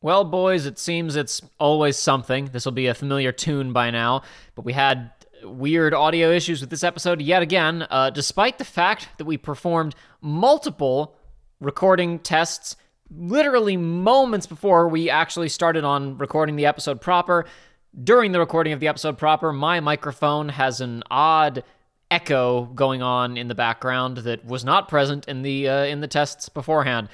Well, boys, it seems it's always something. This will be a familiar tune by now, but we had weird audio issues with this episode yet again, despite the fact that we performed multiple recording tests literally moments before we actually started on recording the episode proper. During the recording of the episode proper, my microphone has an odd echo going on in the background that was not present in the tests beforehand.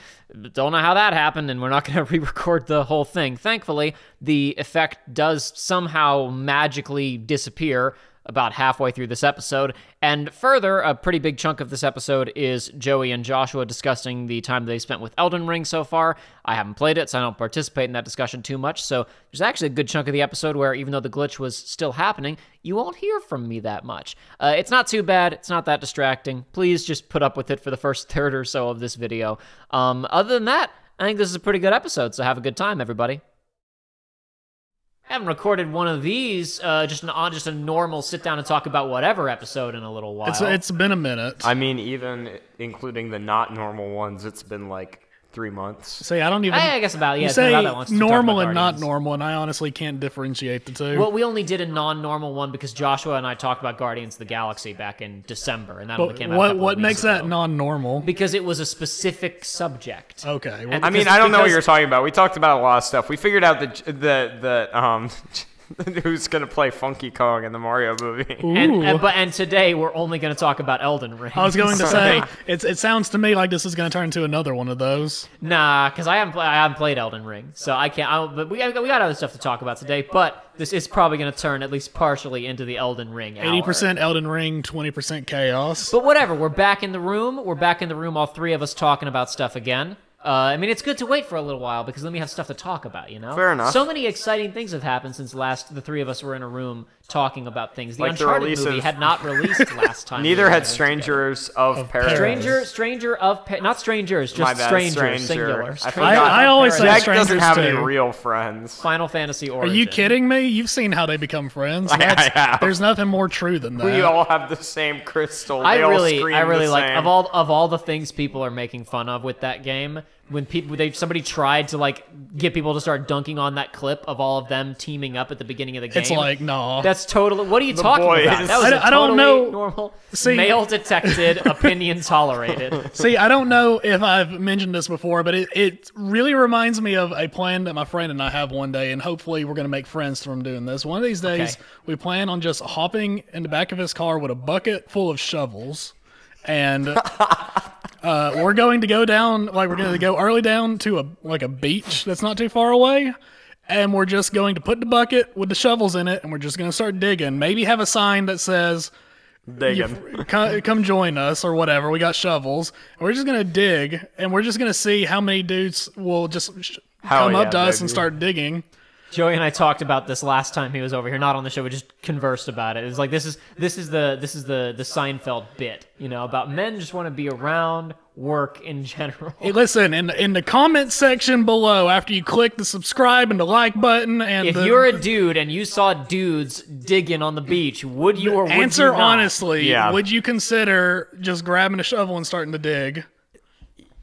Don't know how that happened, and we're not going to re-record the whole thing. Thankfully, the effect does somehow magically disappear about halfway through this episode. And further, a pretty big chunk of this episode is Joey and Joshua discussing the time they spent with Elden Ring so far. I haven't played it, so I don't participate in that discussion too much. So there's actually a good chunk of the episode where, even though the glitch was still happening, you won't hear from me that much. It's not too bad. It's not that distracting. Please just put up with it for the first third or so of this video. Other than that, I think this is a pretty good episode, so have a good time, everybody. I haven't recorded one of these, just a normal sit down and talk about whatever episode in a little while. It's been a minute. I mean, even including the not normal ones, it's been like 3 months. See, I don't even. I guess about, yeah. You it's say been about that long since we talked normal about and not Guardians. normal, and I honestly can't differentiate the two. Well, we only did a non-normal one because Joshua and I talked about Guardians of the Galaxy back in December, and that only came out a couple what of makes weeks that ago. non-normal? Because it was a specific subject. Okay. Well, And I mean, I don't know what you're talking about. We talked about a lot of stuff. We figured out the who's gonna play Funky Kong in the Mario movie. And today we're only going to talk about Elden Ring. I was going to say it sounds to me like this is going to turn into another one of those. Nah, because I haven't played Elden Ring, so I can't. But we got other stuff to talk about today. But this is probably going to turn at least partially into the Elden Ring hour. 80% Elden Ring, 20% chaos. But whatever, we're back in the room. We're back in the room, all three of us talking about stuff again. I mean, it's good to wait for a little while because then we have stuff to talk about, you know? Fair enough. So many exciting things have happened since the three of us were in a room talking about things. The Like the Uncharted release movie of- had not released last time. Neither we were had together. Strangers of Paradise. Not strangers, My just bad, strangers, stranger. singular. I Stranger forgot. I always of say Paradise. Jack doesn't strangers have any too. real friends. Final Fantasy Are Origin. you kidding me? You've seen how they become friends. I have. There's nothing more true than that. We all have the same crystal. I They all really scream the like same. of all the things people are making fun of with that game. When somebody tried to like get people to start dunking on that clip of all of them teaming up at the beginning of the game. It's like, no. That's totally. What are you talking boys. about? That was I don't know. normal, See- male detected, opinion tolerated. See, I don't know if I've mentioned this before, but it really reminds me of a plan that my friend and I have one day, and hopefully we're going to make friends from doing this. One of these days, Okay. we plan on just hopping in the back of his car with a bucket full of shovels, and we're going to go down, like we're going to go early down to a beach that's not too far away, and we're just going to put the bucket with the shovels in it, and we're just going to start digging. Maybe have a sign that says, Digging. come join us or whatever. We got shovels. And we're just going to dig, and we're just going to see how many dudes will just come yeah, up to us and baby. start digging. Joey and I talked about this last time he was over here, not on the show. We just conversed about it. It was like this is the Seinfeld bit, you know, about men just want to be around work in general. Hey, listen, in the comment section below, after you click the subscribe and the like button, and If you're a dude and you saw dudes digging on the beach, would you or would answer you not? honestly, Yeah. would you consider just grabbing a shovel and starting to dig?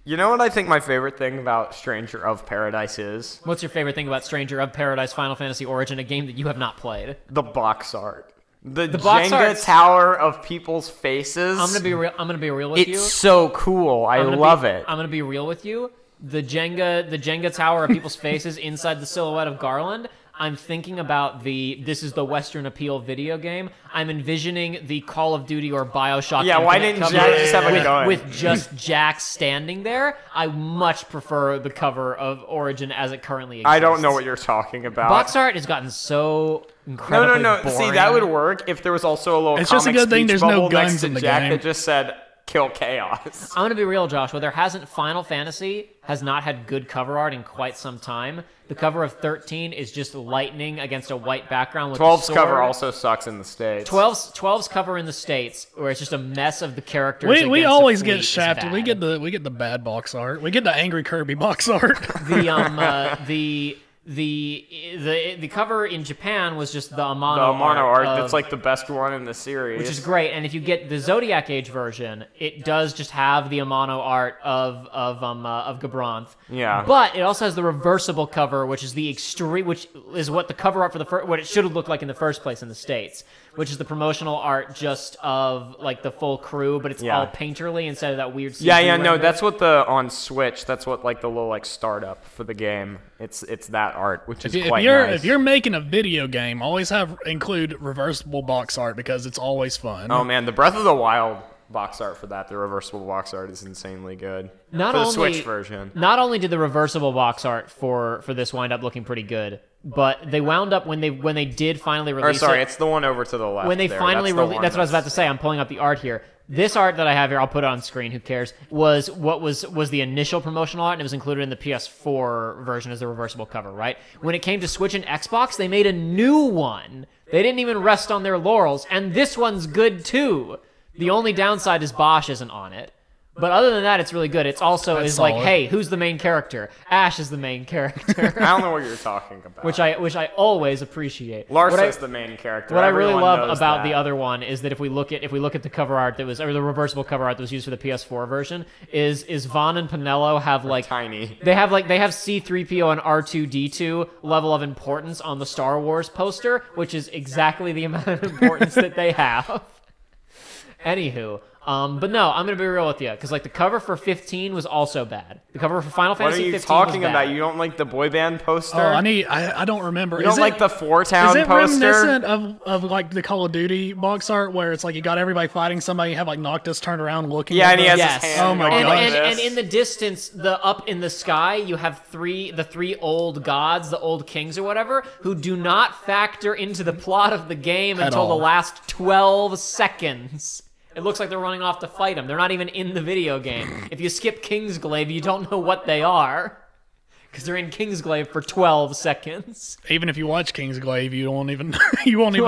You know what I think my favorite thing about Stranger of Paradise is? What's your favorite thing about Stranger of Paradise Final Fantasy Origin, a game that you have not played? The box art. The box Jenga art's- tower of people's faces. I'm gonna be real with you. It's so cool. I love it. I'm gonna be real with you. The Jenga tower of people's faces inside the silhouette of Garland. I'm thinking about this is the Western Appeal video game. I'm envisioning the Call of Duty or BioShock. Yeah, why Infinite didn't cover Jack just have a with, gun? with just Jack standing there? I much prefer the cover of Origin as it currently exists. I don't know what you're talking about. Box art has gotten so incredibly No. boring. See, that would work if there was also a little It's just a comic good thing speech there's no bubble next guns to in the Jack game. that just said, kill chaos. I'm gonna be real, Joshua. Final Fantasy has not had good cover art in quite some time. The cover of 13 is just lightning against a white background with 12's a sword. cover also sucks in the States. 12's cover in the States, where it's just a mess of the characters. We against a always fleet get is shafted. We bad. get the bad box art. We get the angry Kirby box art. the the cover in Japan was just the Amano, The Amano art of, that's like the best one in the series. which is great. And if you get the Zodiac Age version, it does just have the Amano art of Gabranth. Yeah. But it also has the reversible cover, which is the extreme, which is what the cover art for what it should have looked like in the first place in the States, which is the promotional art just of like the full crew, but it's all painterly instead of that weird. Yeah, no, that's what on Switch. That's what like the little like startup for the game. It's that art, which is quite nice. If you're making a video game, always include reversible box art because it's always fun. Oh man, the Breath of the Wild box art for that, the reversible box art is insanely good. For the Switch version. Not only did the reversible box art for this wind up looking pretty good, but they wound up when they did finally release it's the one over to the left. When they finally released, that's what I was about to say. I'm pulling up the art here. This art that I have here, I'll put it on screen. Who cares? Was the initial promotional art, and it was included in the PS4 version as the reversible cover. Right? When it came to Switch and Xbox, they made a new one. They didn't even rest on their laurels, and this one's good too. The only downside is Bosch isn't on it. But other than that, it's really good. It's also like, hey, who's the main character? Ash is the main character. I don't know what you're talking about. which I always appreciate. Larsa's the main character. What I really love about the other one is that if we look at the cover art or the reversible cover art that was used for the PS4 version, is Vaughn and Pinello have like tiny. They have C-3PO and R2-D2 level of importance on the Star Wars poster, which is exactly the amount of importance that they have. Anywho, but no, I'm gonna be real with you, because like the cover for 15 was also bad. The cover for Final Fantasy 15 was bad. What are you talking about? You don't like the boy band poster? Oh, I don't remember. You don't like the Four Town poster? Is it reminiscent of like the Call of Duty box art where it's like you got everybody fighting somebody, you have like Noctis turned around looking? Yeah, at and he has yes. his hand. Oh my god! And in the distance, up in the sky, you have the three old gods, the old kings or whatever, who do not factor into the plot of the game until the last 12 seconds. It looks like they're running off to fight them. They're not even in the video game. If you skip Kingsglaive, you don't know what they are. Because they're in Kingsglaive for 12 seconds. Even if you watch Kingsglaive, you won't even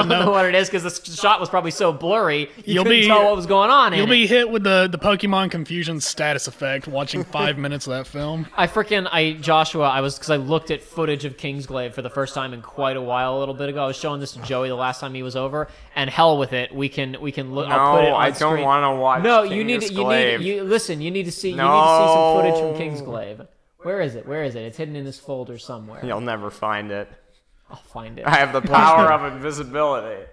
know what it is, because the shot was probably so blurry, you couldn't tell what was going on. You'll be hit with the Pokemon Confusion status effect watching 5 minutes of that film. Joshua, because I looked at footage of Kingsglaive for the first time in quite a while a little bit ago. I was showing this to Joey the last time he was over, and hell with it, we can look. No, I'll put it on I screen. don't want to watch. No, Kingsglaive. you need to see some footage from Kingsglaive. Where is it? It's hidden in this folder somewhere. You'll never find it. I'll find it. I have the power of invisibility.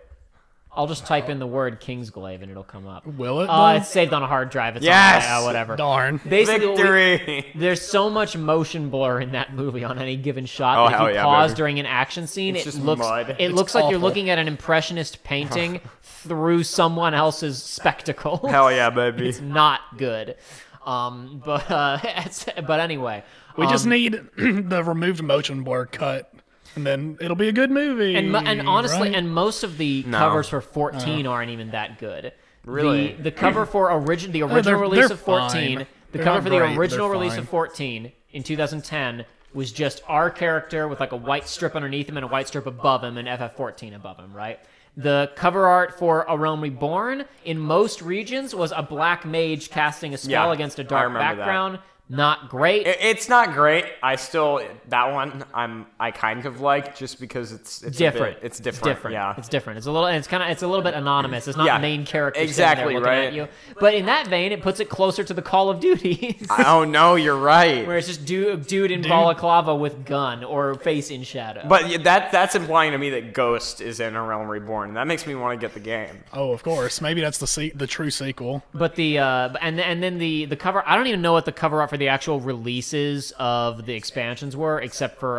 I'll just type in the word Kingsglaive and it'll come up. Will it? It's saved on a hard drive. It's on whatever. Darn. Basically, Victory! There's so much motion blur in that movie on any given shot that if you pause during an action scene, it looks like you're looking at an impressionist painting through someone else's spectacle. Hell yeah, baby. It's not good. But anyway. We just need the removed motion blur cut, and then it'll be a good movie. And honestly, right? and most of the covers for 14 aren't even that good. Really? The cover for the original release of 14, fine. the They're cover not for the great, original they're release fine. of 14 in 2010 was just our character with like a white strip underneath him and a white strip above him and FF14 above him, right? The cover art for A Realm Reborn in most regions was a black mage casting a spell against a dark background. Not great. It's not great. That one I kind of like, just because it's different. It's different. Yeah, it's different. It's a little bit anonymous. It's not main character exactly looking at you. But in that vein, it puts it closer to the Call of Duties. Oh no, you're right. Where it's just dude in balaclava with gun or face in shadow. But that's implying to me that Ghost is in A Realm Reborn. That makes me want to get the game. Oh, of course. Maybe that's the true sequel. But and then the cover. I don't even know what the cover art for the actual releases of the expansions were, except for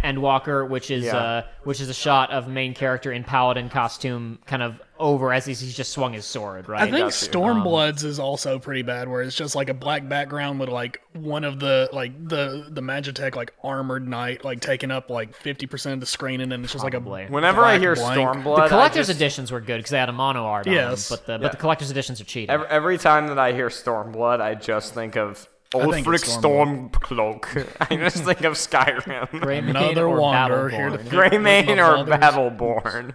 Endwalker, which is a shot of main character in paladin costume, kind of over as he's just swung his sword, right? I think Stormbloods is also pretty bad, where it's just like a black background with like one of the Magitech like armored knight like taking up like 50% of the screen, and then it's just like a Whenever I hear blank. Stormblood, the collector's editions were good because they had a mono art on them, but the collector's editions are cheating. Every time that I hear Stormblood, I just think of Ulfric Stormcloak. I just think of Skyrim. Another wanderer here to Greymane or Battleborn.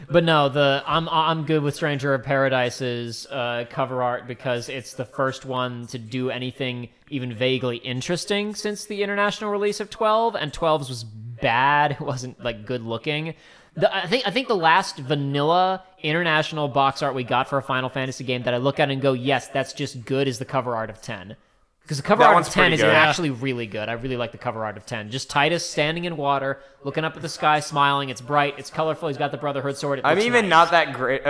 But no, I'm good with Stranger of Paradise's cover art because it's the first one to do anything even vaguely interesting since the international release of 12, and 12's was bad. It wasn't like good looking. I think the last vanilla international box art we got for a Final Fantasy game that I look at and go, yes, that's just good, is the cover art of 10. Because the cover art of 10 is actually really good. I really like the cover art of 10. Just Titus standing in water, looking up at the sky, smiling. It's bright. It's colorful. He's got the Brotherhood sword. I'm even not that great,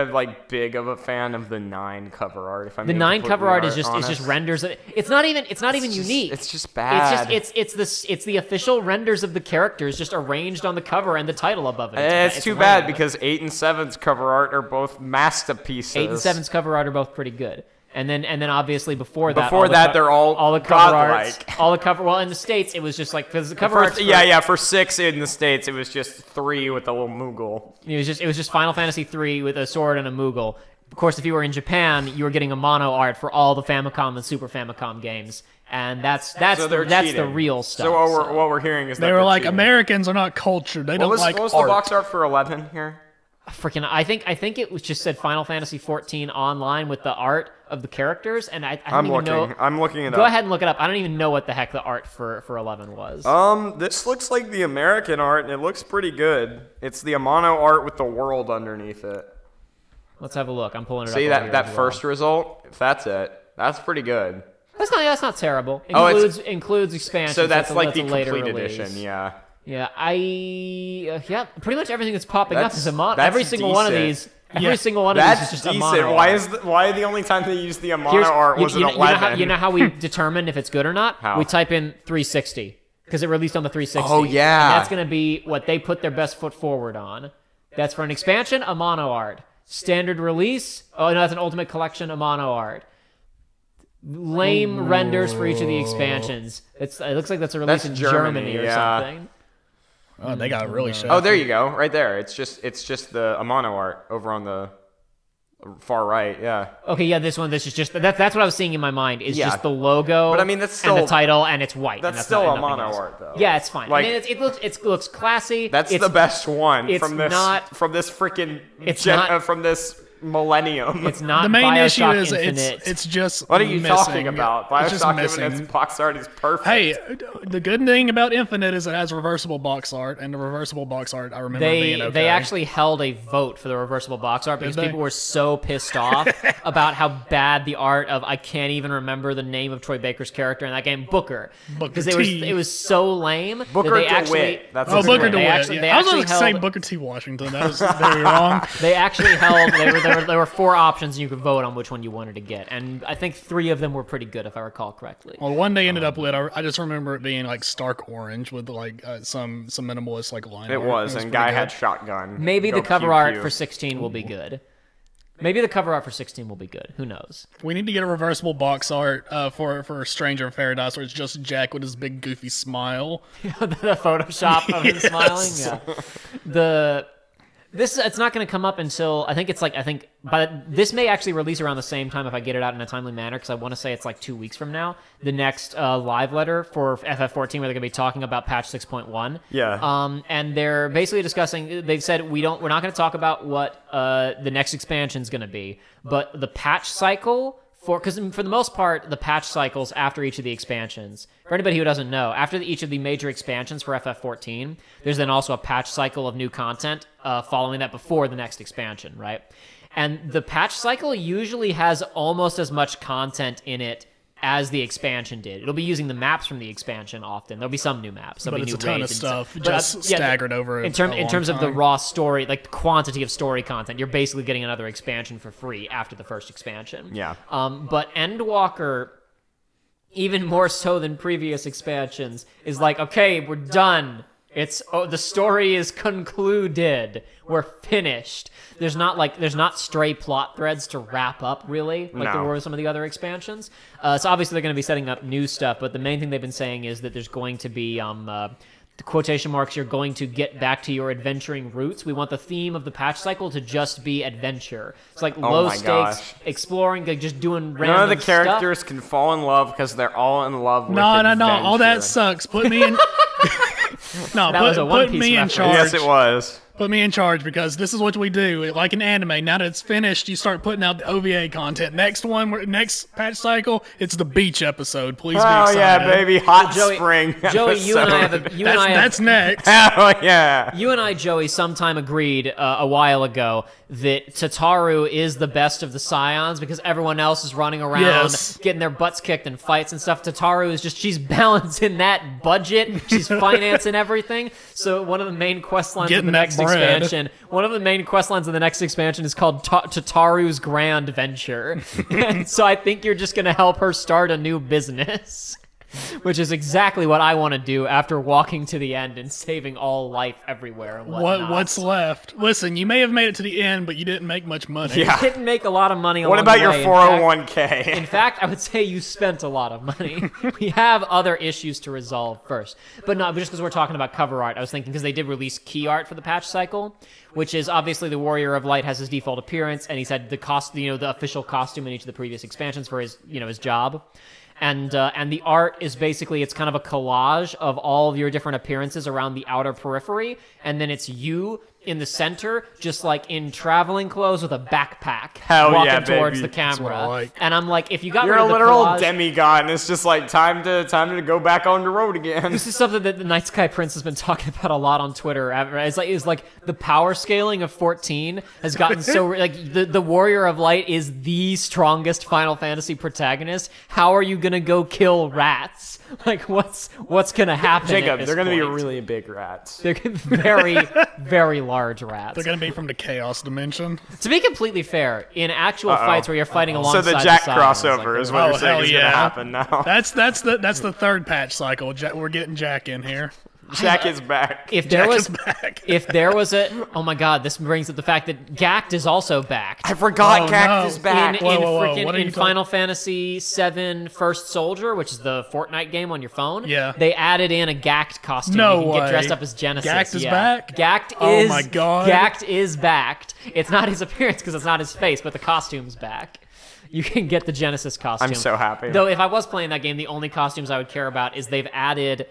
big of a fan of the 9 cover art. If I'm the 9 cover art is just renders. It's not even unique. It's just bad. It's the official renders of the characters just arranged on the cover and the title above it. It's too bad because 8 and 7's cover art are both masterpieces. 8 and 7's cover art are both pretty good. And then obviously before that they're all the cover arts, all the cover. Well, in the States it was just like because the cover arts. For 6 in the States it was just 3 with a little Moogle. It was just Final Fantasy 3 with a sword and a Moogle. Of course, if you were in Japan, you were getting a mono art for all the Famicom and Super Famicom games, and that's the real stuff. So what we're hearing is they were like, Americans are not cultured. They don't like art. What was the box art for 11 here? I think it was just said Final Fantasy 14 online with the art of the characters, and I don't even know. I'm looking it up. Go ahead and look it up. I don't even know what the heck the art for 11 was. This looks like the American art, and it looks pretty good. It's the Amano art with the world underneath it. Let's have a look. I'm pulling it up. See that first result? If that's it, that's pretty good. That's not terrible. Includes expansions. So that's like the complete edition, yeah. Yeah, pretty much everything that's popping up is a mod. Every single decent. one of these. Every single one of these is just decent. a mono. Why the only time they use the Amano art was an 11? You know how we determine if it's good or not? How? We type in 360 because it released on the 360. Oh yeah. And that's gonna be what they put their best foot forward on. That's for an expansion, a mono art. Standard release. Oh no, that's an Ultimate Collection, a mono art. Lame renders for each of the expansions. It looks like that's a release in Germany or something. Oh, they got really shit. Oh, there you go, right there. It's just the Amano art over on the far right. Yeah. Okay, yeah, this is just that's what I was seeing in my mind. Is just the logo. But I mean, that's still and the title, and it's white. That's still Amano art, though. Yeah, it's fine. I mean, it looks classy. That's the best one from this from this millennium. It's not. The main BioShock issue is Infinite. it's just. What are you missing. talking about? BioShock Infinite's box art is perfect. Hey, the good thing about Infinite is it has reversible box art, and the reversible box art I remember being okay. They actually held a vote for the reversible box art because people were so pissed off about how bad the art of I can't even remember the name of Troy Baker's character in that game, Booker, because it was so lame. Booker that they actually, DeWitt. That's Booker DeWitt. I was going to say Booker T. Washington. That was very wrong. They actually held. There were 4 options, and you could vote on which one you wanted to get. And I think 3 of them were pretty good, if I recall correctly. Well, one they ended up with, I just remember it being like stark orange with like some minimalist like line. It was, and guy had shotgun. Maybe the cover art for 16 will be good. Maybe the cover art for 16 will be good. Who knows? We need to get a reversible box art for Stranger of Paradise, where it's just Jack with his big goofy smile. The Photoshop of him smiling. Yeah. It's not going to come up until but this may actually release around the same time if I get it out in a timely manner, because I want to say it's like 2 weeks from now. The next live letter for FF14 where they're going to be talking about patch 6.1. Yeah. And they're basically discussing. They've said we're not going to talk about what the next expansion is going to be, but the patch cycle. Because for the most part, the patch cycles after each of the expansions. For anybody who doesn't know, after each of the major expansions for FF14, there's then also a patch cycle of new content following that before the next expansion, right? And the patch cycle usually has almost as much content in it as the expansion did. It'll be using the maps from the expansion often. There'll be some new maps. There'll but be it's new a ton raids of stuff and just staggered over in terms of the raw story, like the quantity of story content. You're basically getting another expansion for free after the first expansion. Yeah. But Endwalker, even more so than previous expansions, is like, okay, we're done. The story is concluded. We're finished. There's not stray plot threads to wrap up, really, like there were with some of the other expansions. So obviously they're going to be setting up new stuff, but the main thing they've been saying is that there's going to be the quotation marks, you're going to get back to your adventuring roots. We want the theme of the patch cycle to just be adventure. It's like low stakes, exploring, like just doing random None of the characters can fall in love because they're all in love with adventure. All that sucks. Put me in... No, that was a One put Piece me in reference. charge. Yes, it was. Put me in charge because this is what we do. Like an anime, now that it's finished, you start putting out the OVA content. Next patch cycle, it's the beach episode. Please be excited. Oh yeah, baby, hot Joey, spring. Joey, you and I have That's next. Oh yeah. You and I, Joey, sometime agreed a while ago that Tataru is the best of the Scions because everyone else is running around getting their butts kicked in fights and stuff. Tataru is just, she's balancing that budget. She's financing everything. So one of the main quest lines of the next expansion, is called Tataru's Grand Venture. And so I think you're just going to help her start a new business. Which is exactly what I want to do after walking to the end and saving all life everywhere and whatnot. What's left? Listen, you may have made it to the end, but you didn't make much money. Yeah. You didn't make a lot of money What along about the your way. 401k? In fact, I would say you spent a lot of money. We have other issues to resolve first. But no, just because we're talking about cover art, I was thinking because they did release key art for the patch cycle, which is obviously the Warrior of Light has his default appearance, and he's had the the official costume in each of the previous expansions for his, his job. And the art is basically, it's kind of a collage of all of your different appearances around the outer periphery, and then it's you in the center, just like in traveling clothes with a backpack, walking towards the camera. Like. And I'm like, if you got You're rid a of the literal collage, demigod, and it's just like time to go back on the road again. this is something that the Night Sky Prince has been talking about a lot on Twitter. It's like the power scaling of 14 has gotten so like the Warrior of Light is the strongest Final Fantasy protagonist. How are you gonna go kill rats? Like what's gonna happen? Jacob, at they're gonna this be point? really big rats. They're very, very large rats. They're going to be from the Chaos Dimension. To be completely fair, in actual fights where you're fighting So alongside the Jack Scions, crossover is what you're saying is gonna happen now. That's the third patch cycle. We're getting Jack in here. Jack is back. If there Jack was, is back. if there was a, oh my god, this brings up the fact that Gact is also backed. I forgot Oh, Gact no. is back. In Final Fantasy VII First Soldier, which is the Fortnite game on your phone, they added in a Gact costume. No you can get way. dressed up as Genesis. Gact is back? Gact is. Oh my god. Gact is backed. It's not his appearance because it's not his face, but the costume's back. You can get the Genesis costume. I'm so happy. Though if I was playing that game, the only costumes I would care about is they've added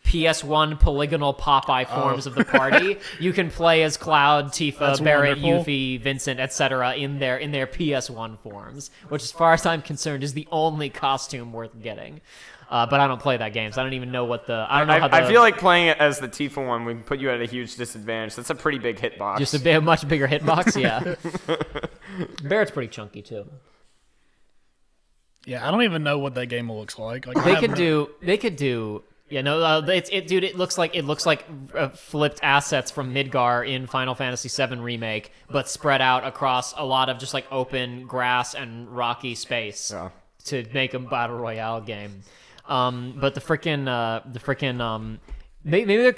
PS1 polygonal Popeye forms of the party. You can play as Cloud, Tifa, Barrett, wonderful. Yuffie, Vincent, etc. in their PS1 forms, which, as far as I'm concerned, is the only costume worth getting. But I don't play that game, so I don't even know what the. I don't know how the. I feel like playing it as the Tifa one would put you at a huge disadvantage. That's a pretty big hitbox. Just a much bigger hitbox, yeah. Barrett's pretty chunky too. Yeah, I don't even know what that game looks like. They could do. Yeah, no, dude. It looks like flipped assets from Midgar in Final Fantasy VII Remake, but spread out across a lot of just like open grass and rocky space to make a battle royale game. But the freaking maybe there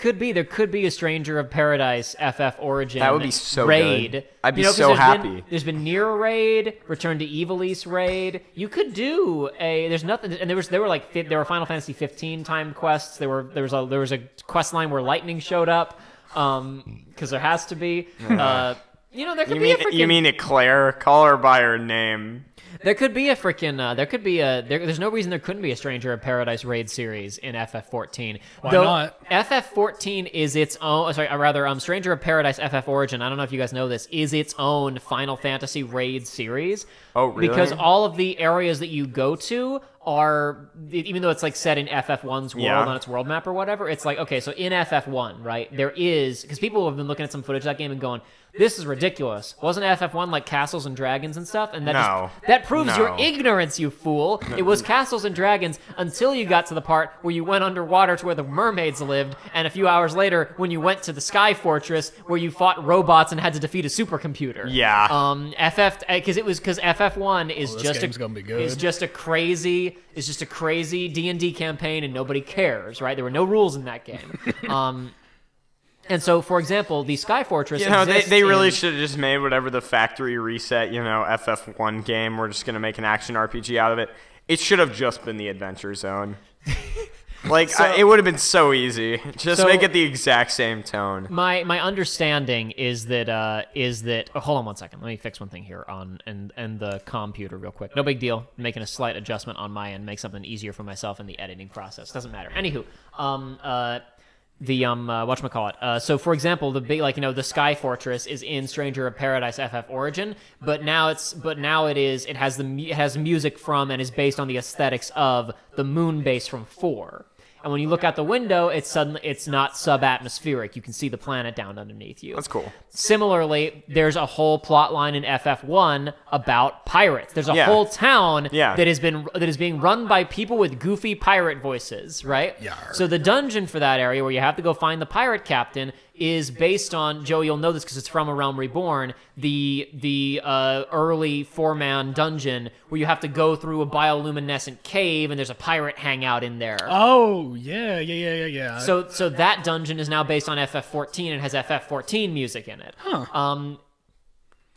could be a Stranger of Paradise FF Origin. That would be so raid. good. I'd be so happy. There's been Nier raid, Return to Evil East raid. You could do a. There's nothing, and there were Final Fantasy 15 timed quests. There was a quest line where lightning showed up, because there has to be. There could be a freaking. You mean Eclair? Call her by her name. There could be a freaking. There's no reason there couldn't be a Stranger of Paradise raid series in FF14. Why not? FF14 is its own. Stranger of Paradise FF Origin. I don't know if you guys know this. Is its own Final Fantasy raid series. Oh, really? Because all of the areas that you go to are, even though it's like set in FF1's world on its world map or whatever, it's like, okay, so in FF1, right, there is, because people have been looking at some footage of that game and going, this is ridiculous. Wasn't FF1 like castles and dragons and stuff? And that proves your ignorance, you fool. It was castles and dragons until you got to the part where you went underwater to where the mermaids lived, and a few hours later when you went to the Sky Fortress where you fought robots and had to defeat a supercomputer. Yeah. Because FF1 is just a crazy D&D campaign and nobody cares, right? There were no rules in that game. And so, for example, the Sky Fortress. They really should have just made whatever the factory reset, FF1 game. We're just gonna make an action RPG out of it. It should have just been the Adventure Zone. It would have been so easy. Just make it the exact same tone. My understanding is that hold on one second. Let me fix one thing here and the computer real quick. No big deal. I'm making a slight adjustment on my end, make something easier for myself in the editing process. Doesn't matter. Anywho, whatchamacallit. So for example, the big, like, the Sky Fortress is in Stranger of Paradise FF Origin, but now it has music from and is based on the aesthetics of the moon base from 4. And when you look out the window, it's not sub-atmospheric. You can see the planet down underneath you. That's cool. Similarly, there's a whole plot line in FF1 about pirates. There's a whole town that is being run by people with goofy pirate voices, right? Yeah. So the dungeon for that area where you have to go find the pirate captain is based on, Joe, you'll know this because it's from A Realm Reborn, the early 4-man dungeon where you have to go through a bioluminescent cave and there's a pirate hangout in there. Oh, yeah. So that dungeon is now based on FF14 and has FF14 music in it. Huh.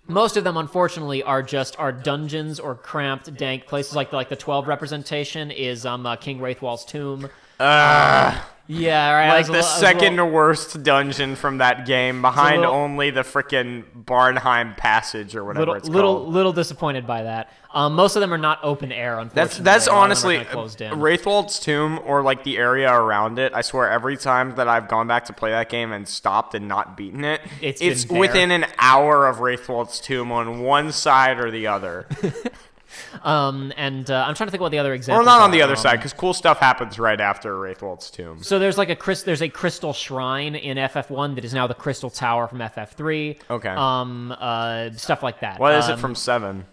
Most of them, unfortunately, are dungeons or cramped, dank places. Like the 12 representation is King Wraithwall's tomb. Yeah, right. Like the second worst dungeon from that game, behind only the frickin' Barnheim Passage or whatever it's called. Little disappointed by that. Most of them are not open air, unfortunately. That's honestly closed in. Wraithwald's Tomb, or like the area around it. I swear, every time that I've gone back to play that game and stopped and not beaten it, it's within an hour of Wraithwald's Tomb on one side or the other. I'm trying to think what the other examples. Or not on the other side, because cool stuff happens right after Wraithwald's Tomb. So there's a crystal shrine in FF1 that is now the Crystal Tower from FF3. Okay. Stuff like that. What is it from 7?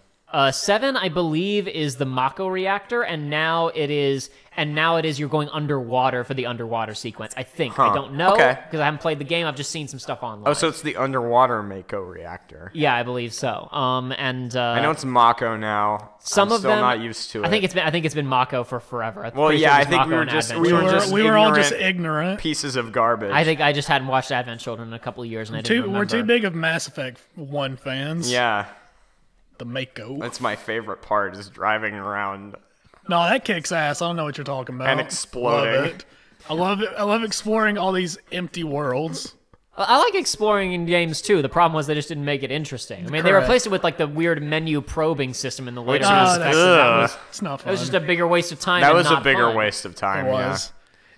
7, I believe, is the Mako reactor, and now it is you're going underwater for the underwater sequence. I think. I don't know because I haven't played the game. I've just seen some stuff online. Oh, so it's the underwater Mako reactor. Yeah, I believe so. I know it's Mako now. Some I'm of still them, not used to it. I think it's been Mako for forever. Well, yeah, I think we were all just ignorant pieces of garbage. I think I just hadn't watched Advent Children in a couple of years, and I didn't remember. We're too big of Mass Effect 1 fans. Yeah. The Mako. That's my favorite part, is driving around. No, that kicks ass. I don't know what you're talking about. And exploding. Love it. I love exploring all these empty worlds. I like exploring in games too. The problem was they just didn't make it interesting. I mean, they replaced it with like the weird menu probing system in the later aspects. It's not fun. It was just a bigger waste of time. That was a bigger waste of time. It was.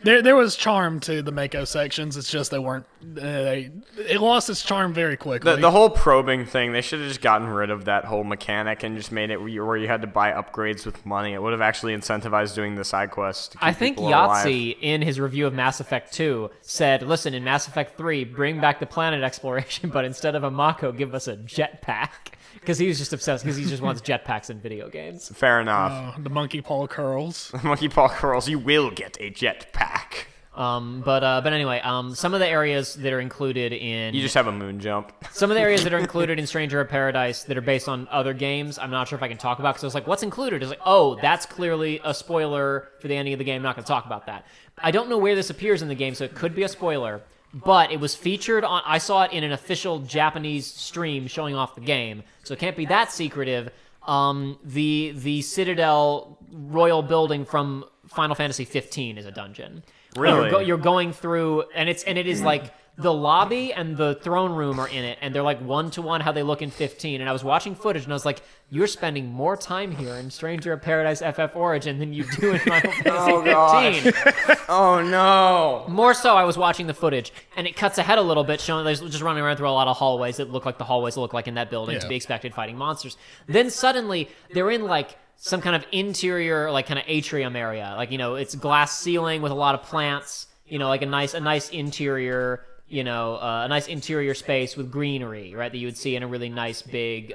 There was charm to the Mako sections. It's just they weren't. It lost its charm very quickly. The whole probing thing, they should have just gotten rid of that whole mechanic and just made it where you had to buy upgrades with money. It would have actually incentivized doing the side quests. I think Yahtzee, in his review of Mass Effect 2, said, "Listen, in Mass Effect 3, bring back the planet exploration, but instead of a Mako, give us a jetpack." Because he was just obsessed, because he just wants jetpacks in video games. Fair enough. The monkey paw curls. Monkey paw curls, you will get a jetpack. But anyway, some of the areas that are included in... You just have a moon jump. Some of the areas that are included in Stranger of Paradise that are based on other games, I'm not sure if I can talk about, because I was like, what's included? It's like, oh, that's clearly a spoiler for the ending of the game. I'm not going to talk about that. I don't know where this appears in the game, so it could be a spoiler. But it was featured on... I saw it in an official Japanese stream showing off the game, so it can't be that secretive. The Citadel Royal Building from Final Fantasy 15 is a dungeon. Really? You're going through, and it is like the lobby and the throne room are in it, and they're like 1-to-1 how they look in 15. And I was watching footage, and I was like, you're spending more time here in Stranger of Paradise FF Origin than you do in Final Fantasy 15. Oh, no. More so, I was watching the footage, and it cuts ahead a little bit, showing they're just running around through a lot of hallways that look like the hallways look like in that building to be expected fighting monsters. Then suddenly, they're in like some kind of interior, like kind of atrium area. Like, it's glass ceiling with a lot of plants, like a nice interior, a nice interior space with greenery, right? That you would see in a really nice big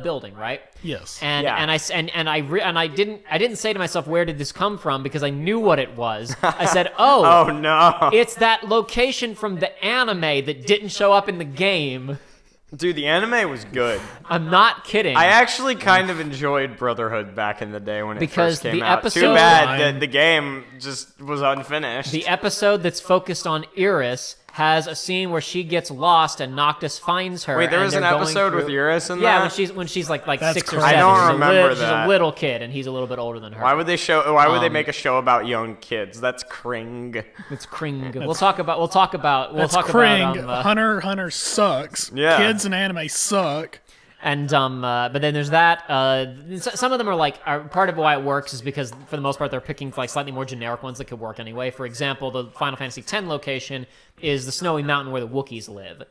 building, right? Yes. And I didn't say to myself, where did this come from? Because I knew what it was. I said, oh no, it's that location from the anime that didn't show up in the game. Dude, the anime was good. I'm not kidding. I actually kind of enjoyed Brotherhood back in the day when it first came out. Episode, too bad that the game just was unfinished. The episode that's focused on Iris has a scene where she gets lost and Noctis finds her. Wait, there was an episode with Iris in that? Yeah, when she's like 6 or 7. I don't remember that. She's a little kid, and he's a little bit older than her. Why would they make a show about young kids? That's cring. It's cring. We'll talk about. Hunter sucks. Yeah. Kids in anime suck. And but then there's that. Some of them are part of why it works is because for the most part they're picking like slightly more generic ones that could work anyway. For example, the Final Fantasy X location is the snowy mountain where the Wookiees live.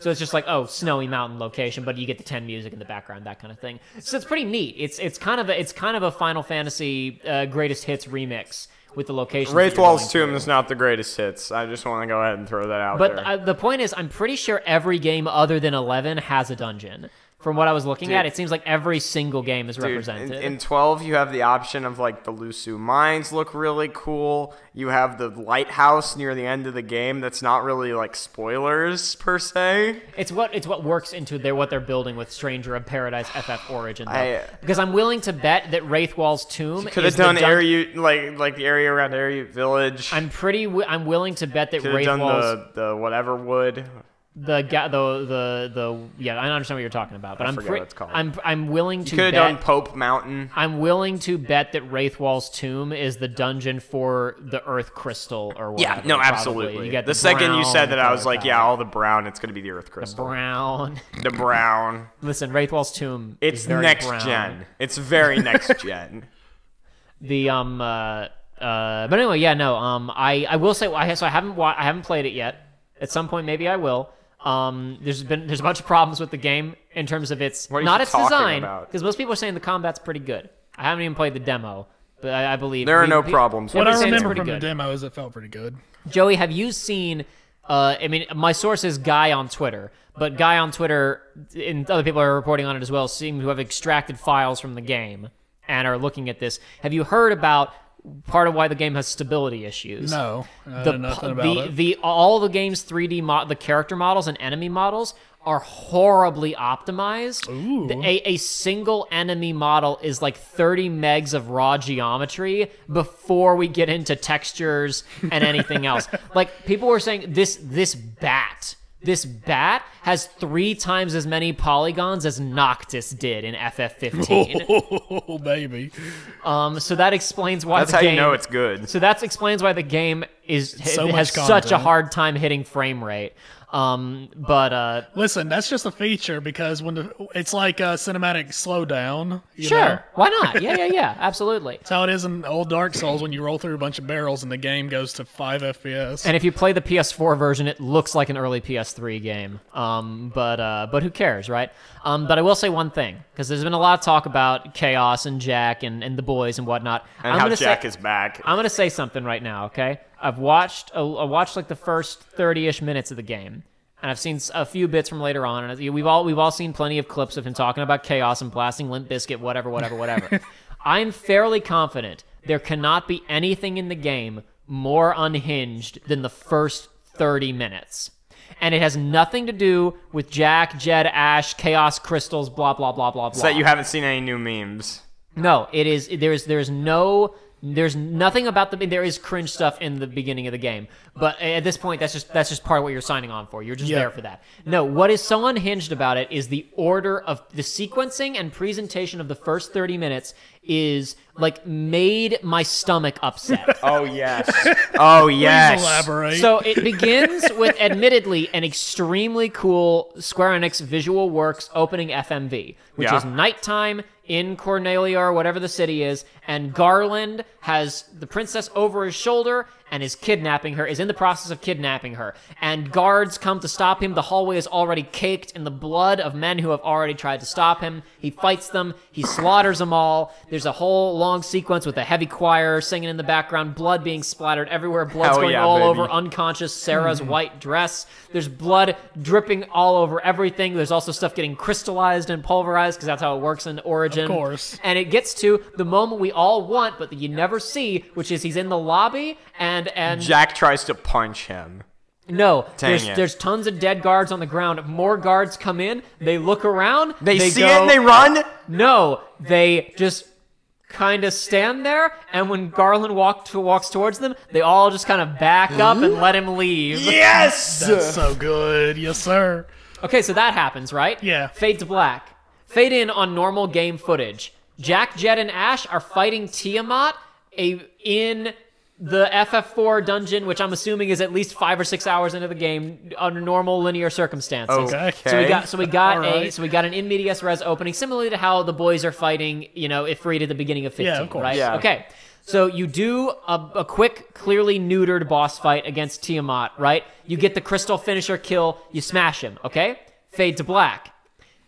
So it's just like snowy mountain location, but you get the 10 music in the background, that kind of thing. So it's pretty neat. It's kind of a Final Fantasy greatest hits remix. With the location. Wraithwall's Tomb is not the greatest hits. I just want to go ahead and throw that out there. But the point is, I'm pretty sure every game other than 11 has a dungeon. From what I was looking at, it seems like every single game is represented. In 12, you have the option of like the Lusu mines look really cool. You have the lighthouse near the end of the game. That's not really like spoilers per se. It's what works into what they're building with Stranger of Paradise FF Origin. Because I'm willing to bet that Wraithwall's Tomb could have done like the area around Area Village. I'm willing to bet that Wraithwall's done the whatever wood. I understand what you're talking about, but I'm willing to bet. Could have done Pope Mountain. I'm willing to bet that Wraithwall's Tomb is the dungeon for the Earth Crystal or whatever. Yeah, no, absolutely. You get the second you said that, I was like, yeah, all the brown. It's gonna be the Earth Crystal. The brown. Listen, Wraithwall's Tomb. It's very next brown. gen. It's very next gen. But anyway, yeah, no. I will say, I haven't played it yet. At some point, maybe I will. There's a bunch of problems with the game in terms of its design, because most people are saying the combat's pretty good. I haven't even played the demo, but I believe there are no problems. What I remember from the demo is it felt pretty good. Joey, have you seen? My source is Guy on Twitter, but Guy on Twitter and other people are reporting on it as well, seem to have extracted files from the game and are looking at this. Have you heard about part of why the game has stability issues? No, I know nothing about it. All the game's 3D the character models and enemy models are horribly optimized. A single enemy model is like 30 megs of raw geometry before we get into textures and anything else. Like, people were saying this bat has 3 times as many polygons as Noctis did in FF15. Oh, baby. So that explains why that's how you know it's good. So that explains why the game has such a hard time hitting frame rate. Listen, that's just a feature because it's like a cinematic slowdown. Sure, why not? Yeah, absolutely. That's how it is in old Dark Souls when you roll through a bunch of barrels and the game goes to 5 FPS. And if you play the PS4 version, it looks like an early PS3 game. But who cares, right? But I will say one thing, because there's been a lot of talk about Chaos and Jack and the boys and whatnot. And how Jack is back. I'm gonna say something right now, okay? I watched like the first 30-ish minutes of the game, and I've seen a few bits from later on, and we've all seen plenty of clips of him talking about Chaos and blasting Limp Bizkit, whatever. I'm fairly confident there cannot be anything in the game more unhinged than the first 30 minutes. And it has nothing to do with Jack, Jed, Ash, Chaos Crystals, blah, blah, blah, blah, blah. So that you haven't seen any new memes. No, it is. There's nothing about there is cringe stuff in the beginning of the game, but at this point, that's just part of what you're signing on for. You're just there for that. No, what is so unhinged about it is the order of the sequencing and presentation of the first 30 minutes is like made my stomach upset. Oh yes. Oh yes. Please elaborate. So it begins with admittedly an extremely cool Square Enix Visual Works opening FMV, which is nighttime in Cornelia or whatever the city is, and Garland has the princess over his shoulder and is in the process of kidnapping her. And guards come to stop him. The hallway is already caked in the blood of men who have already tried to stop him. He fights them. He slaughters them all. There's a whole long sequence with a heavy choir singing in the background, blood being splattered everywhere, blood's going all over unconscious Sarah's white dress. There's blood dripping all over everything. There's also stuff getting crystallized and pulverized, because that's how it works in Origin. Of course. And it gets to the moment we all want, but that you never see, which is he's in the lobby, and Jack tries to punch him. No, there's tons of dead guards on the ground. More guards come in. They look around. They see it and they run? No, they just kind of stand there, and when Garland walks towards them, they all just kind of back up and let him leave. Yes! That's so good. Yes, sir. Okay, so that happens, right? Yeah. Fade to black. Fade in on normal game footage. Jack, Jed, and Ash are fighting Tiamat in the FF4 dungeon, which I'm assuming is at least 5 or 6 hours into the game under normal linear circumstances. Okay. So we got an in medias res opening, similarly to how the boys are fighting, Ifrit at the beginning of 15, Yeah, of course. right? Yeah. Okay. So you do a quick, clearly neutered boss fight against Tiamat, right? You get the crystal finisher kill, you smash him, okay? Fade to black.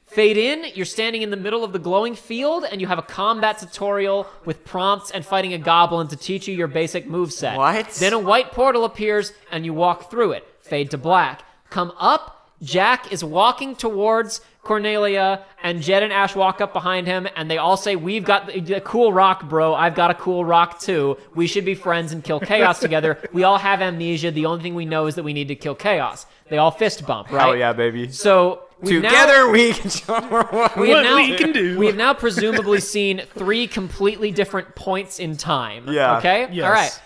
Fade in, you're standing in the middle of the glowing field, and you have a combat tutorial with prompts and fighting a goblin to teach you your basic moveset. What? Then a white portal appears, and you walk through it. Fade to black. Come up, Jack is walking towards Cornelia, and Jed and Ash walk up behind him, and they all say, we've got a cool rock, bro. I've got a cool rock, too. We should be friends and kill Chaos together. We all have amnesia. The only thing we know is that we need to kill Chaos. They all fist bump, right? Hell yeah, baby. So Together we can show what we can do. We have now presumably seen 3 completely different points in time. Yeah. Okay? Yes. All right.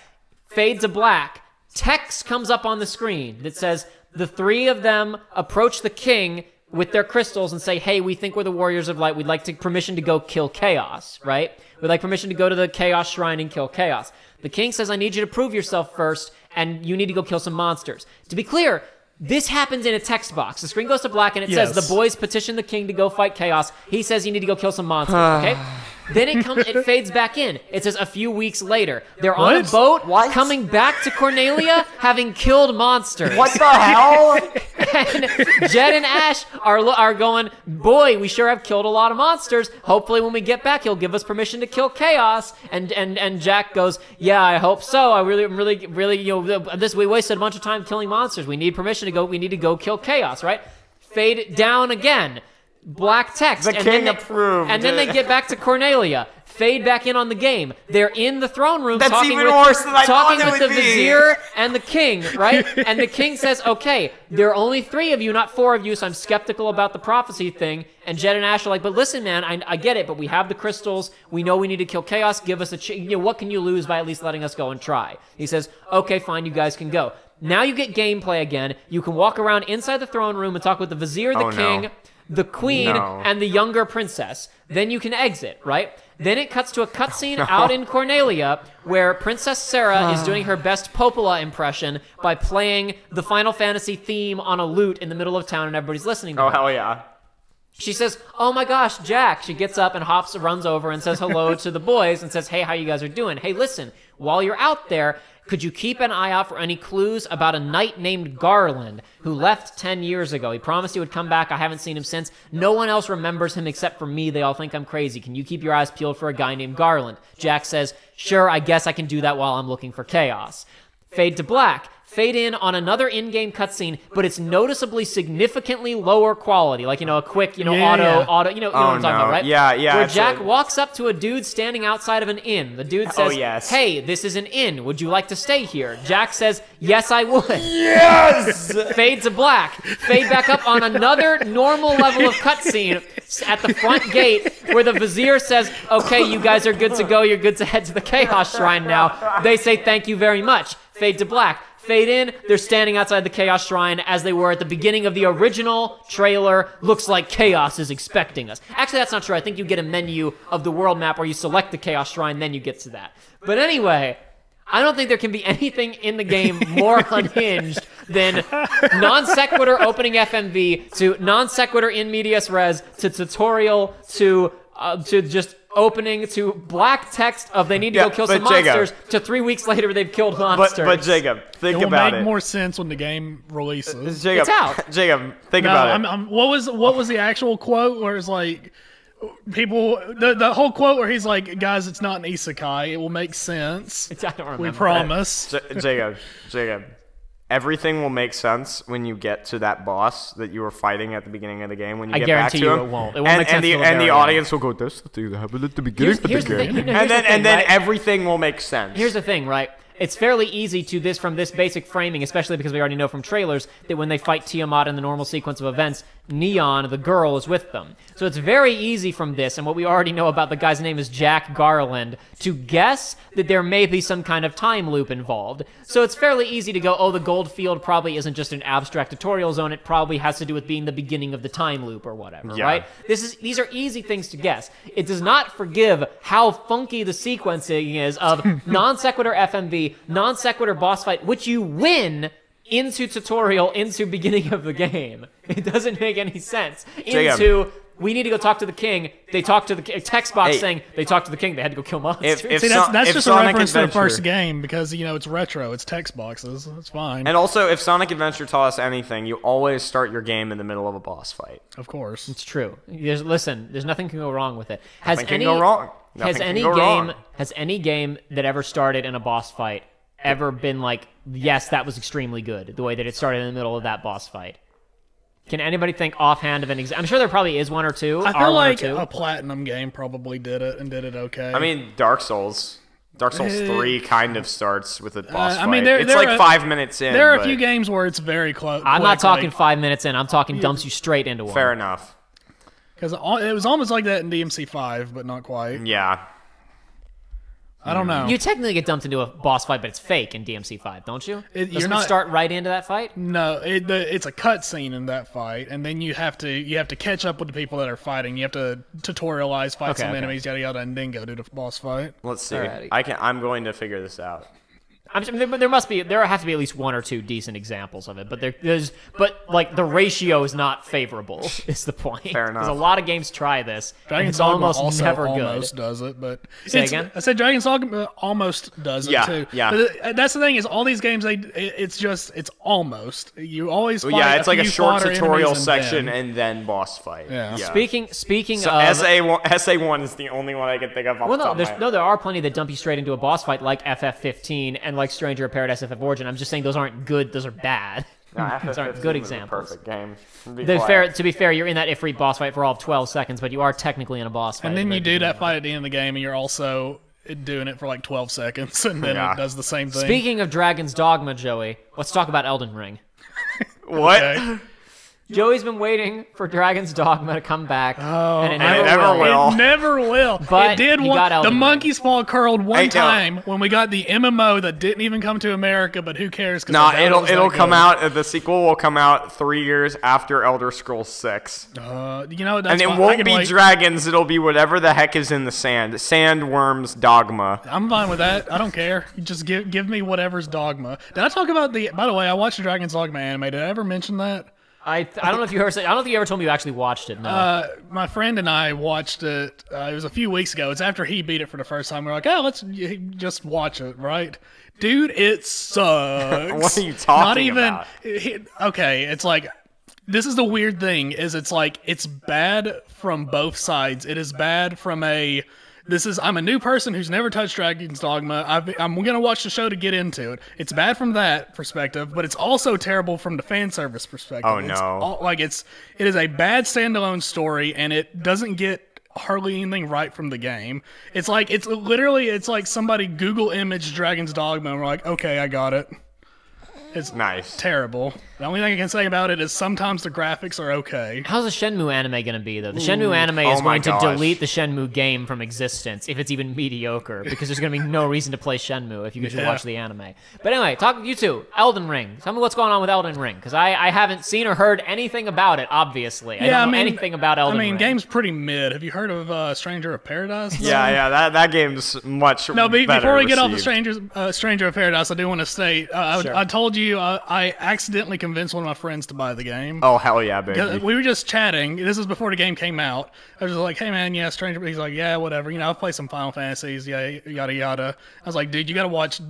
Fade to black. Text comes up on the screen that says, the 3 of them approach the king with their crystals and say, hey, we think we're the Warriors of Light. We'd like permission to go kill Chaos, right? We'd like permission to go to the Chaos Shrine and kill Chaos. The king says, I need you to prove yourself first, and you need to go kill some monsters. To be clear, this happens in a text box. The screen goes to black, and it says, the boys petition the king to go fight Chaos. He says you need to go kill some monsters, okay? Then it fades back in. It says a few weeks later. They're on a boat coming back to Cornelia, having killed monsters. What the hell? And Jed and Ash are going, boy, we sure have killed a lot of monsters. Hopefully when we get back, he'll give us permission to kill Chaos. And Jack goes, yeah, I hope so. I really, we wasted a bunch of time killing monsters. We need permission to go. We need to go kill Chaos, right? Fade down again. Black text. The king approved. And then they get back to Cornelia. Fade back in on the game. They're in the throne room That's talking even worse than I thought it with the would be. vizier and the king, right? And the king says, okay, there are only 3 of you, not 4 of you, so I'm skeptical about the prophecy thing. And Jed and Ash are like, but listen, man, I get it, but we have the crystals. We know we need to kill Chaos. Give us what can you lose by at least letting us go and try? He says, okay, fine, you guys can go. Now you get gameplay again. You can walk around inside the throne room and talk with the vizier, the king, the queen, and the younger princess. Then you can exit, right? Then it cuts to a cutscene out in Cornelia where Princess Sarah is doing her best Popola impression by playing the Final Fantasy theme on a lute in the middle of town and everybody's listening to her. Oh, hell yeah. She says, oh my gosh, Jack. She gets up and runs over and says hello to the boys and says, hey, how you guys are doing? Hey, listen, while you're out there, could you keep an eye out for any clues about a knight named Garland who left 10 years ago? He promised he would come back. I haven't seen him since. No one else remembers him except for me. They all think I'm crazy. Can you keep your eyes peeled for a guy named Garland? Jack says, sure, I guess I can do that while I'm looking for Chaos. Fade to black. Fade in on another in-game cutscene, but it's noticeably significantly lower quality. Like, a quick, auto, what I'm talking about, right? Yeah. Where Jack walks up to a dude standing outside of an inn. The dude says, hey, this is an inn. Would you like to stay here? Jack says, yes, I would. Yes! Fade to black. Fade back up on another normal level of cutscene at the front gate where the vizier says, okay, you guys are good to go. You're good to head to the Chaos Shrine now. They say thank you very much. Fade to black. Fade in, they're standing outside the Chaos Shrine as they were at the beginning of the original trailer. Looks like Chaos is expecting us. Actually, that's not true. I think you get a menu of the world map where you select the Chaos Shrine, then you get to that. But anyway, I don't think there can be anything in the game more unhinged than non sequitur opening FMV to non sequitur in medias res to tutorial to just opening to black text of they need to go kill some monsters to 3 weeks later they've killed monsters. But Jacob, think about it. It will make more sense when the game releases. Jacob, it's out. Jacob, think about it. What was the actual quote where it's like people the whole quote where he's like, guys, it's not an isekai. It will make sense. I don't remember. We promise. Jacob. Everything will make sense when you get to that boss that you were fighting at the beginning of the game. When you get back to him, it won't. It won't make sense. And the audience will go, "That's the thing that happened at the beginning of the game." And then everything will make sense. Here's the thing, right? It's fairly easy from this basic framing, especially because we already know from trailers that when they fight Tiamat in the normal sequence of events, Neon, the girl, is with them. So it's very easy from this, and what we already know about the guy's name is Jack Garland, to guess that there may be some kind of time loop involved. So it's fairly easy to go, oh, the gold field probably isn't just an abstract tutorial zone, it probably has to do with being the beginning of the time loop or whatever, right? These are easy things to guess. It does not forgive how funky the sequencing is of non-sequitur FMV the non sequitur boss fight, which you win, into tutorial, into beginning of the game. It doesn't make any sense. Into, we need to go talk to the king. They talk to the text box saying they talked to the king. They had to go kill monsters. That's just a reference to the first game because, you know, it's retro. It's text boxes. It's fine. And also, if Sonic Adventure taught us anything, you always start your game in the middle of a boss fight. Of course. It's true. Listen, there's nothing can go wrong with it. Nothing can go wrong. Has any game that ever started in a boss fight ever been like, yes, that was extremely good, the way that it started in the middle of that boss fight? Can anybody think offhand of an example? I'm sure there probably is one or two. I feel like a Platinum game probably did it and did it okay. I mean, Dark Souls 3 kind of starts with a boss fight. I mean, it's like 5 minutes in. There are a few games where it's very close. I'm not talking 5 minutes in. I'm talking dumps you straight into one. Fair enough. Because it was almost like that in DMC5, but not quite. Yeah. I don't know. You technically get dumped into a boss fight, but it's fake in DMC5, don't you? Doesn't it start right into that fight? No, it's a cutscene in that fight, and then you have to catch up with the people that are fighting. You have to tutorialize, fight some enemies, yada yada, and then go to the boss fight. Let's see. I'm going to figure this out. There have to be at least one or two decent examples of it, but but the ratio is not favorable. Is the point? Fair enough. Because a lot of games try this. Dragon's Dogma almost never almost good. does it, but Say again? I said Dragon's Dogma almost does it too. Yeah. But that's the thing is all these games it's almost you always fight it's like a short tutorial enemies section and then boss fight. Yeah. Speaking of SA1 is the only one I can think of. There are plenty that dump you straight into a boss fight, like FF15 and like Stranger of Paradise FF Origin. I'm just saying those aren't good. Those are bad. No, those aren't good examples. Perfect game. To be fair, you're in that Ifrit boss fight for all of 12 seconds, but you are technically in a boss fight. And then you do that fight at the end of the game, and you're also doing it for like 12 seconds, and then it does the same thing. Speaking of Dragon's Dogma, Joey, let's talk about Elden Ring. What? Okay. Joey's been waiting for Dragon's Dogma to come back, and it never will. It never will. But it did. The monkey's paw curled one time when we got the MMO that didn't even come to America. But who cares? Nah, it'll come out. The sequel will come out 3 years after Elder Scrolls 6. You know, that's and it fine. won't be dragons. It'll be whatever the heck is in the sand. Sandworms Dogma. I'm fine with that. I don't care. You just give me whatever's Dogma. Did I talk about the? By the way, I watched the Dragon's Dogma anime. Did I ever mention that? I don't know if you heard. I don't think you ever told me you actually watched it. No. My friend and I watched it. It was a few weeks ago. It's after he beat it for the first time. We're like, oh, let's just watch it, right? Dude, it sucks. What are you talking about? Okay, it's like this is the weird thing. Is it's like it's bad from both sides. It is bad from a. I'm a new person who's never touched Dragon's Dogma. I'm going to watch the show to get into it. It's bad from that perspective, but it's also terrible from the fan service perspective. Oh, no. It is a bad standalone story, and it doesn't get hardly anything right from the game. It's like somebody Google image Dragon's Dogma, and we're like, okay, I got it. It's nice. Terrible. The only thing I can say about it is sometimes the graphics are okay. How's the Shenmue anime going to be, though? The Shenmue anime is going to delete the Shenmue game from existence, if it's even mediocre, because there's going to be no reason to play Shenmue if you could just watch the anime. But anyway, talk you two. Elden Ring. Tell me what's going on with Elden Ring, because I haven't seen or heard anything about it, obviously. I don't know anything about Elden Ring. Game's pretty mid. Have you heard of Stranger of Paradise? Yeah, that game's much better before we get off received. the Stranger of Paradise, I do want to state, I told you I accidentally convinced one of my friends to buy the game. Oh, hell yeah, baby. We were just chatting. This is before the game came out. I was like, hey, man, Stranger. He's like, yeah, whatever. I've played some Final Fantasies, yada, yada. I was like, dude, you gotta watch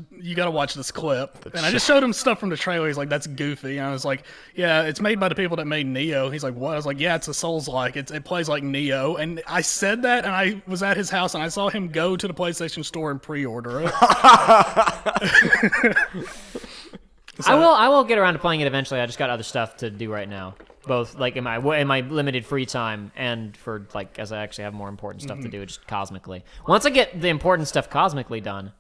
this clip. And I just showed him stuff from the trailer. He's like, that's goofy. And I was like, yeah, it's made by the people that made Neo. He's like, what? I was like, yeah, it's a Souls-like. It plays like Neo. And I said that, and I was at his house, and I saw him go to the PlayStation Store and pre-order it. So, I will get around to playing it eventually. I just got other stuff to do right now, both like in my limited free time and for like as I actually have more important stuff to do just cosmically. Once I get the important stuff cosmically done,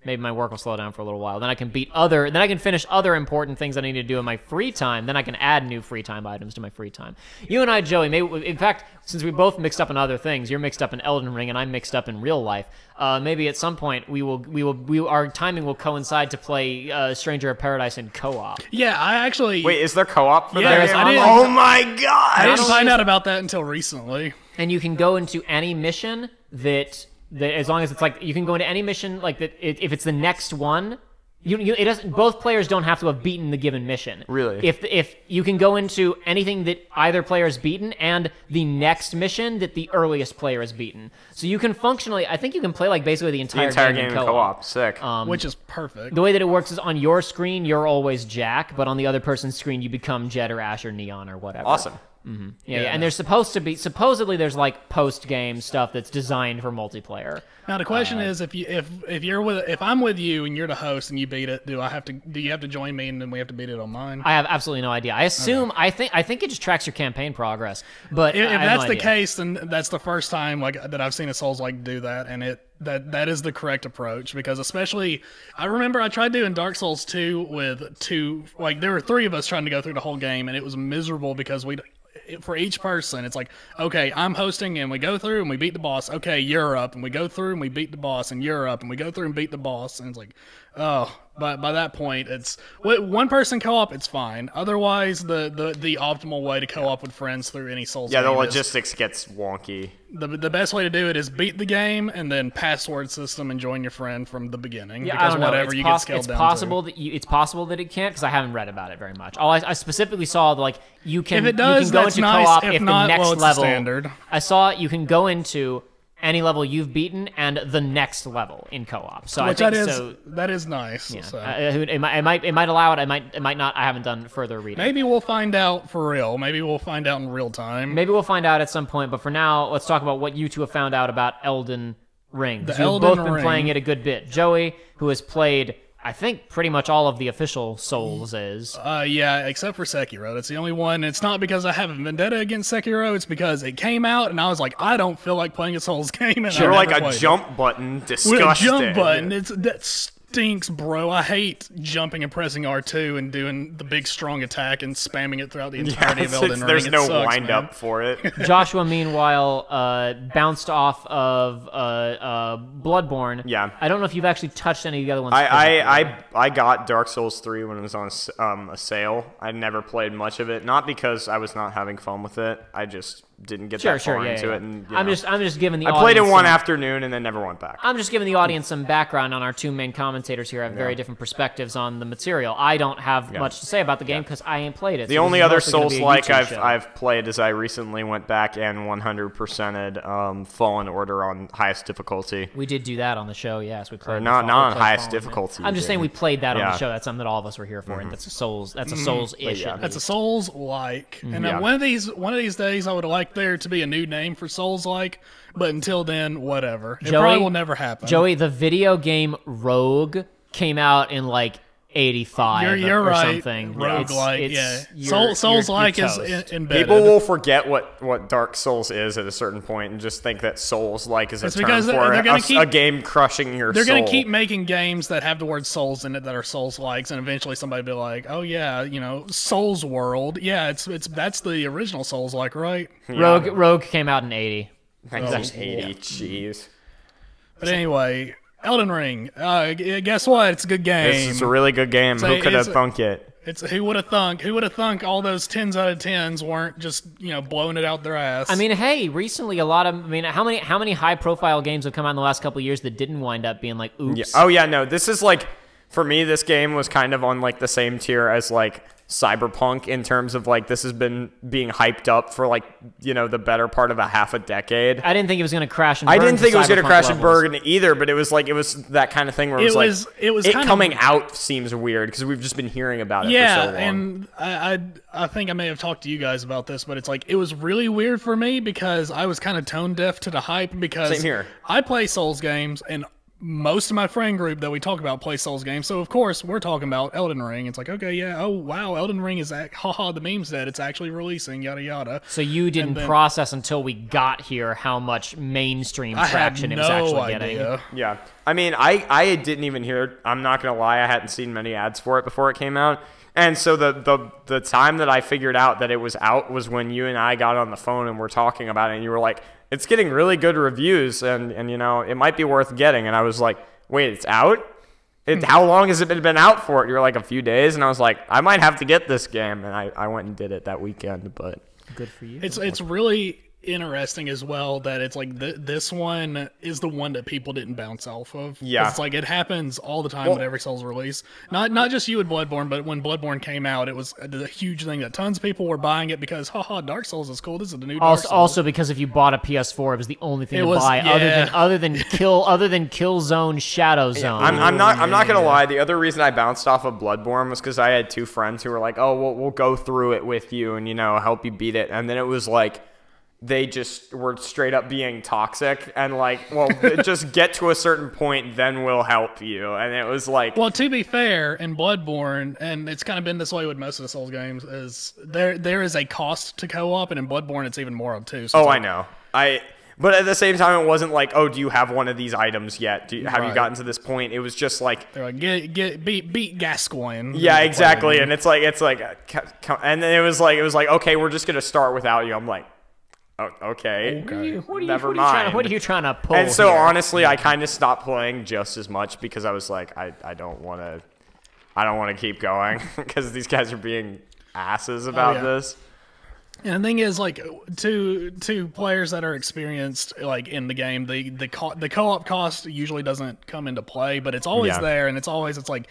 maybe my work will slow down for a little while. Then I can finish other important things I need to do in my free time. Then I can add new free time items to my free time. You and I, Joey, in fact, since we both mixed up in other things, you're mixed up in Elden Ring and I'm mixed up in real life. Maybe at some point our timing will coincide to play Stranger of Paradise in co-op. Yeah, I actually. Wait, is there co-op for that? Oh my god! I didn't find out about that until recently. And you can go into any mission that as long as it's like you can go into any mission like that if it's the next one, It doesn't. Both players don't have to have beaten the given mission. Really? If you can go into anything that either player has beaten and the next mission that the earliest player has beaten, so you can functionally. I think you can play like basically the entire game in co-op. Sick. Which is perfect. The way that it works is on your screen you're always Jack, but on the other person's screen you become Jet or Ash or Neon or whatever. Awesome. Yeah, and there's supposedly there's like post-game stuff that's designed for multiplayer. Now the question is, if I'm with you and you're the host and you beat it, do you have to join me and then we have to beat it on mine? I have absolutely no idea. I assume I think it just tracks your campaign progress. But if that's no the idea. case, then that's the first time that I've seen a Souls-like do that, and that is the correct approach, because especially I remember I tried doing Dark Souls 2 with there were 3 of us trying to go through the whole game, and it was miserable because for each person, it's like, okay, I'm hosting and we go through and we beat the boss. Okay, you're up, and we go through and we beat the boss, and you're up, and we go through and beat the boss, and it's like, oh. But by that point, it's one person co-op. It's fine. Otherwise, the optimal way to co-op with friends through any Souls game the logistics gets wonky. The best way to do it is beat the game and then password system and join your friend from the beginning. Yeah, because I don't know. whatever you get scaled down to. It's possible that it can't, because I haven't read about it very much. I specifically saw like you can If it does, you can go that's into nice. co-op If if not, the next well, it's level. standard. I saw you can go into any level you've beaten and the next level in co-op. So Which I think that is nice. Yeah. So. It might allow it. It might not. I haven't done further reading. Maybe we'll find out for real. Maybe we'll find out in real time. Maybe we'll find out at some point. But for now, let's talk about what you two have found out about Elden Ring. You've both been playing it a good bit. Joey, who has played, I think, pretty much all of the official Souls is. Yeah, except for Sekiro. That's the only one. It's not because I have a vendetta against Sekiro. It's because it came out and I was like, I don't feel like playing a Souls game. And You're I like never a played jump button. Disgusting. With a jump button. That stinks, bro. I hate jumping and pressing R2 and doing the big strong attack and spamming it throughout the entirety of Elden Ring. There's no sucks, wind man. up for it. Joshua, meanwhile, bounced off of Bloodborne. Yeah. I don't know if you've actually touched any of the other ones. I got Dark Souls 3 when it was on a sale. I never played much of it, not because I was not having fun with it. I just didn't get that far into it. And, I'm just giving the I audience played it one afternoon and then never went back. I'm just giving the audience some background on our two main commentators here. Have very different perspectives on the material. I don't have much to say about the game because I ain't played it. The only other Souls-like I've played is I recently went back and 100%ed Fallen Order on highest difficulty. We did do that on the show, yes. We played not on highest difficulty. I'm just saying we played that on the show. That's something that all of us were here for, and that's a Souls-ish. That's a Souls-like. And one of these days I would like there to be a new name for Souls-like, but until then, whatever. It probably will never happen. Joey, the video game Rogue came out in like 85 you're or right. something. Roguelike, yeah. Souls-like is embedded. People will forget what Dark Souls is at a certain point and just think that Souls-like is a term for a game crushing your soul. They're going to keep making games that have the word Souls in it that are Souls-likes, and eventually somebody will be like, oh yeah, Souls World. Yeah, that's the original Souls-like, right? Yeah. Rogue came out in 80. 1980, jeez. But anyway... Elden Ring. Guess what? It's a good game. It's a really good game. Who could have thunk it? Who would have thunk? Who would have thunk all those 10s out of 10s weren't just blowing it out their ass? I mean, hey, recently how many high profile games have come out in the last couple of years that didn't wind up being like oops? Yeah. Oh yeah, no. This is like, for me, this game was kind of on like the same tier as like Cyberpunk in terms of like this has been being hyped up for like the better part of a half a decade. I didn't think it was going to crash and burn. I didn't think it was going to crash and burn burn either, but it was that kind of thing where it coming out seems weird because we've just been hearing about it for so long. And I think I may have talked to you guys about this, but it's like it was really weird for me because I was kind of tone deaf to the hype because Same here. I play Souls games and most of my friend group that we talk about play Souls games, so of course we're talking about Elden Ring. It's like, okay, yeah, oh wow, Elden Ring is haha, the meme's dead. It's actually releasing, yada yada. So you didn't process until we got here how much mainstream traction it was actually getting. Yeah, I mean, I didn't even hear. I'm not gonna lie, I hadn't seen many ads for it before it came out. And so the time that I figured out that it was out was when you and I got on the phone and were talking about it, and you were like, it's getting really good reviews, and it might be worth getting. And I was like, wait, it's out? How long has it been out for? You're like, a few days. And I was like, I might have to get this game. And I went and did it that weekend, but... Good for you. It's really... interesting as well that it's like this one is the one that people didn't bounce off of. Yeah. It's like it happens all the time with every Souls release. Not just you with Bloodborne, but when Bloodborne came out, it was a huge thing that tons of people were buying it because, haha, Dark Souls is cool. This is the new Dark Souls. Also because if you bought a PS4, it was the only thing to buy other than Killzone Shadow Zone. I'm not gonna lie. The other reason I bounced off of Bloodborne was because I had two friends who were like, "Oh, we'll go through it with you and help you beat it," and then it was like. They just were straight up being toxic and like, well, just get to a certain point, then we'll help you. And it was like... Well, to be fair, in Bloodborne, and it's kind of been this way with most of the Souls games, is there is a cost to co-op, and in Bloodborne it's even more obtuse. So I know. But at the same time, it wasn't like, oh, do you have one of these items yet? Have you gotten to this point? It was just like... They're like, beat Gascoigne. Yeah, exactly. And it's like, and then it was like, okay, we're just going to start without you. I'm like... Oh, okay. Never mind. What are you trying to pull? And so here? honestly, I kind of stopped playing just as much because I was like, I don't want to keep going because these guys are being asses about this. And the thing is, like, to players that are experienced, like in the game, the co-op cost usually doesn't come into play, but it's always there, and it's like.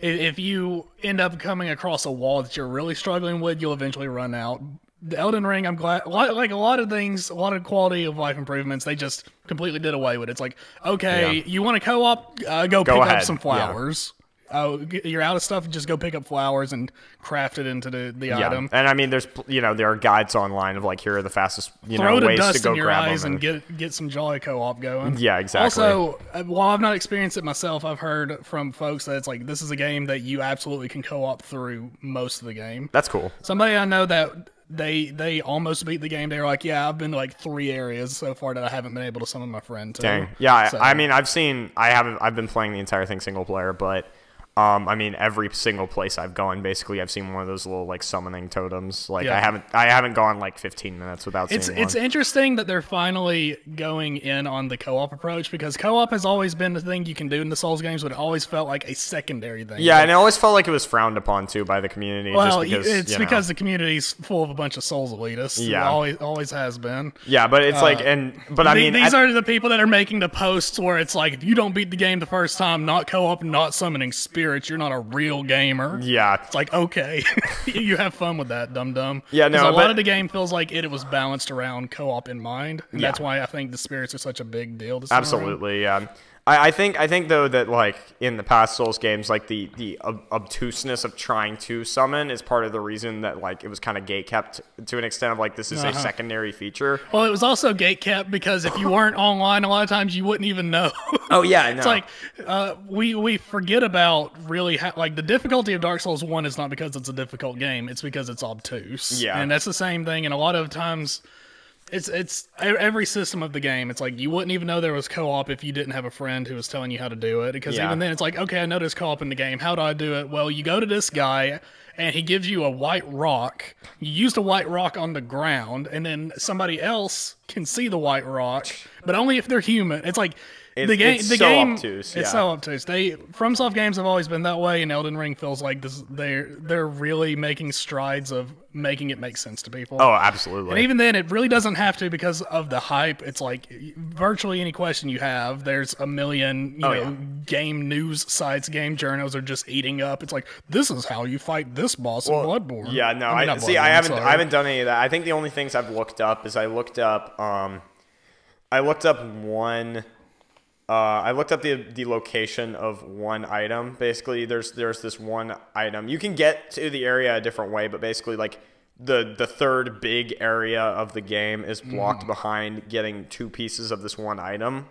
If you end up coming across a wall that you're really struggling with, you'll eventually run out. The Elden Ring, I'm glad, like a lot of things, a lot of quality of life improvements, they just completely did away with it. It's like, okay, you want to co-op, go pick up some flowers. Oh, you're out of stuff, just go pick up flowers and craft it into the item. And I mean, there's there are guides online of like, here are the fastest Throw ways dust to go in your grab eyes them and get some jolly co-op going. Yeah, exactly. Also, while I've not experienced it myself, I've heard from folks that it's like this is a game that you absolutely can co-op through most of the game. That's cool. Somebody I know that they almost beat the game. They were like, yeah, I've been to like 3 areas so far that I haven't been able to summon my friend to. Dang. Yeah, so. I mean, I've been playing the entire thing single player, but I mean, every single place I've gone, basically, I've seen one of those little like summoning totems. Like I haven't gone like 15 minutes without seeing one. It's interesting that they're finally going in on the co-op approach because co-op has always been the thing you can do in the Souls games, but it always felt like a secondary thing. Yeah, and it always felt like it was frowned upon too by the community. Well, just because, because the community's full of a bunch of Souls elitists. Yeah, it always has been. Yeah, but it's like, I mean, these are the people that are making the posts where it's like, if you don't beat the game the first time, not co-op, not summoning spirits, you're not a real gamer. Yeah. It's like, okay, you have fun with that, dum-dum. Yeah, no, a lot of the game feels like it was balanced around co-op in mind, and that's why I think the spirits are such a big deal. Absolutely, yeah. I think though that like in the past Souls games, like the obtuseness of trying to summon is part of the reason that like it was kind of gatekept to an extent of like this is a secondary feature. Well, it was also gatekept because if you weren't online, a lot of times you wouldn't even know. Oh yeah, I know. It's like we forget about really like the difficulty of Dark Souls 1 is not because it's a difficult game; it's because it's obtuse. Yeah, and that's the same thing. And a lot of times. It's every system of the game. It's like you wouldn't even know there was co-op if you didn't have a friend who was telling you how to do it. Because even then, it's like, okay, I know there's co-op in the game. How do I do it? Well, you go to this guy, and he gives you a white rock. You use the white rock on the ground, and then somebody else can see the white rock, but only if they're human. It's like the game. Obtuse. It's so obtuse. FromSoft games have always been that way, and Elden Ring feels like this. They're really making strides of making it make sense to people. Oh, absolutely. And even then, it really doesn't have to because of the hype. It's like virtually any question you have, there's a million game news sites, game journals are just eating up. It's like, this is how you fight this boss in Bloodborne. Yeah, no, I haven't done any of that. I think the only things I've looked up is I looked up the location of one item. Basically, there's this one item. You can get to the area a different way, but basically, like the third big area of the game is blocked behind getting 2 pieces of this one item.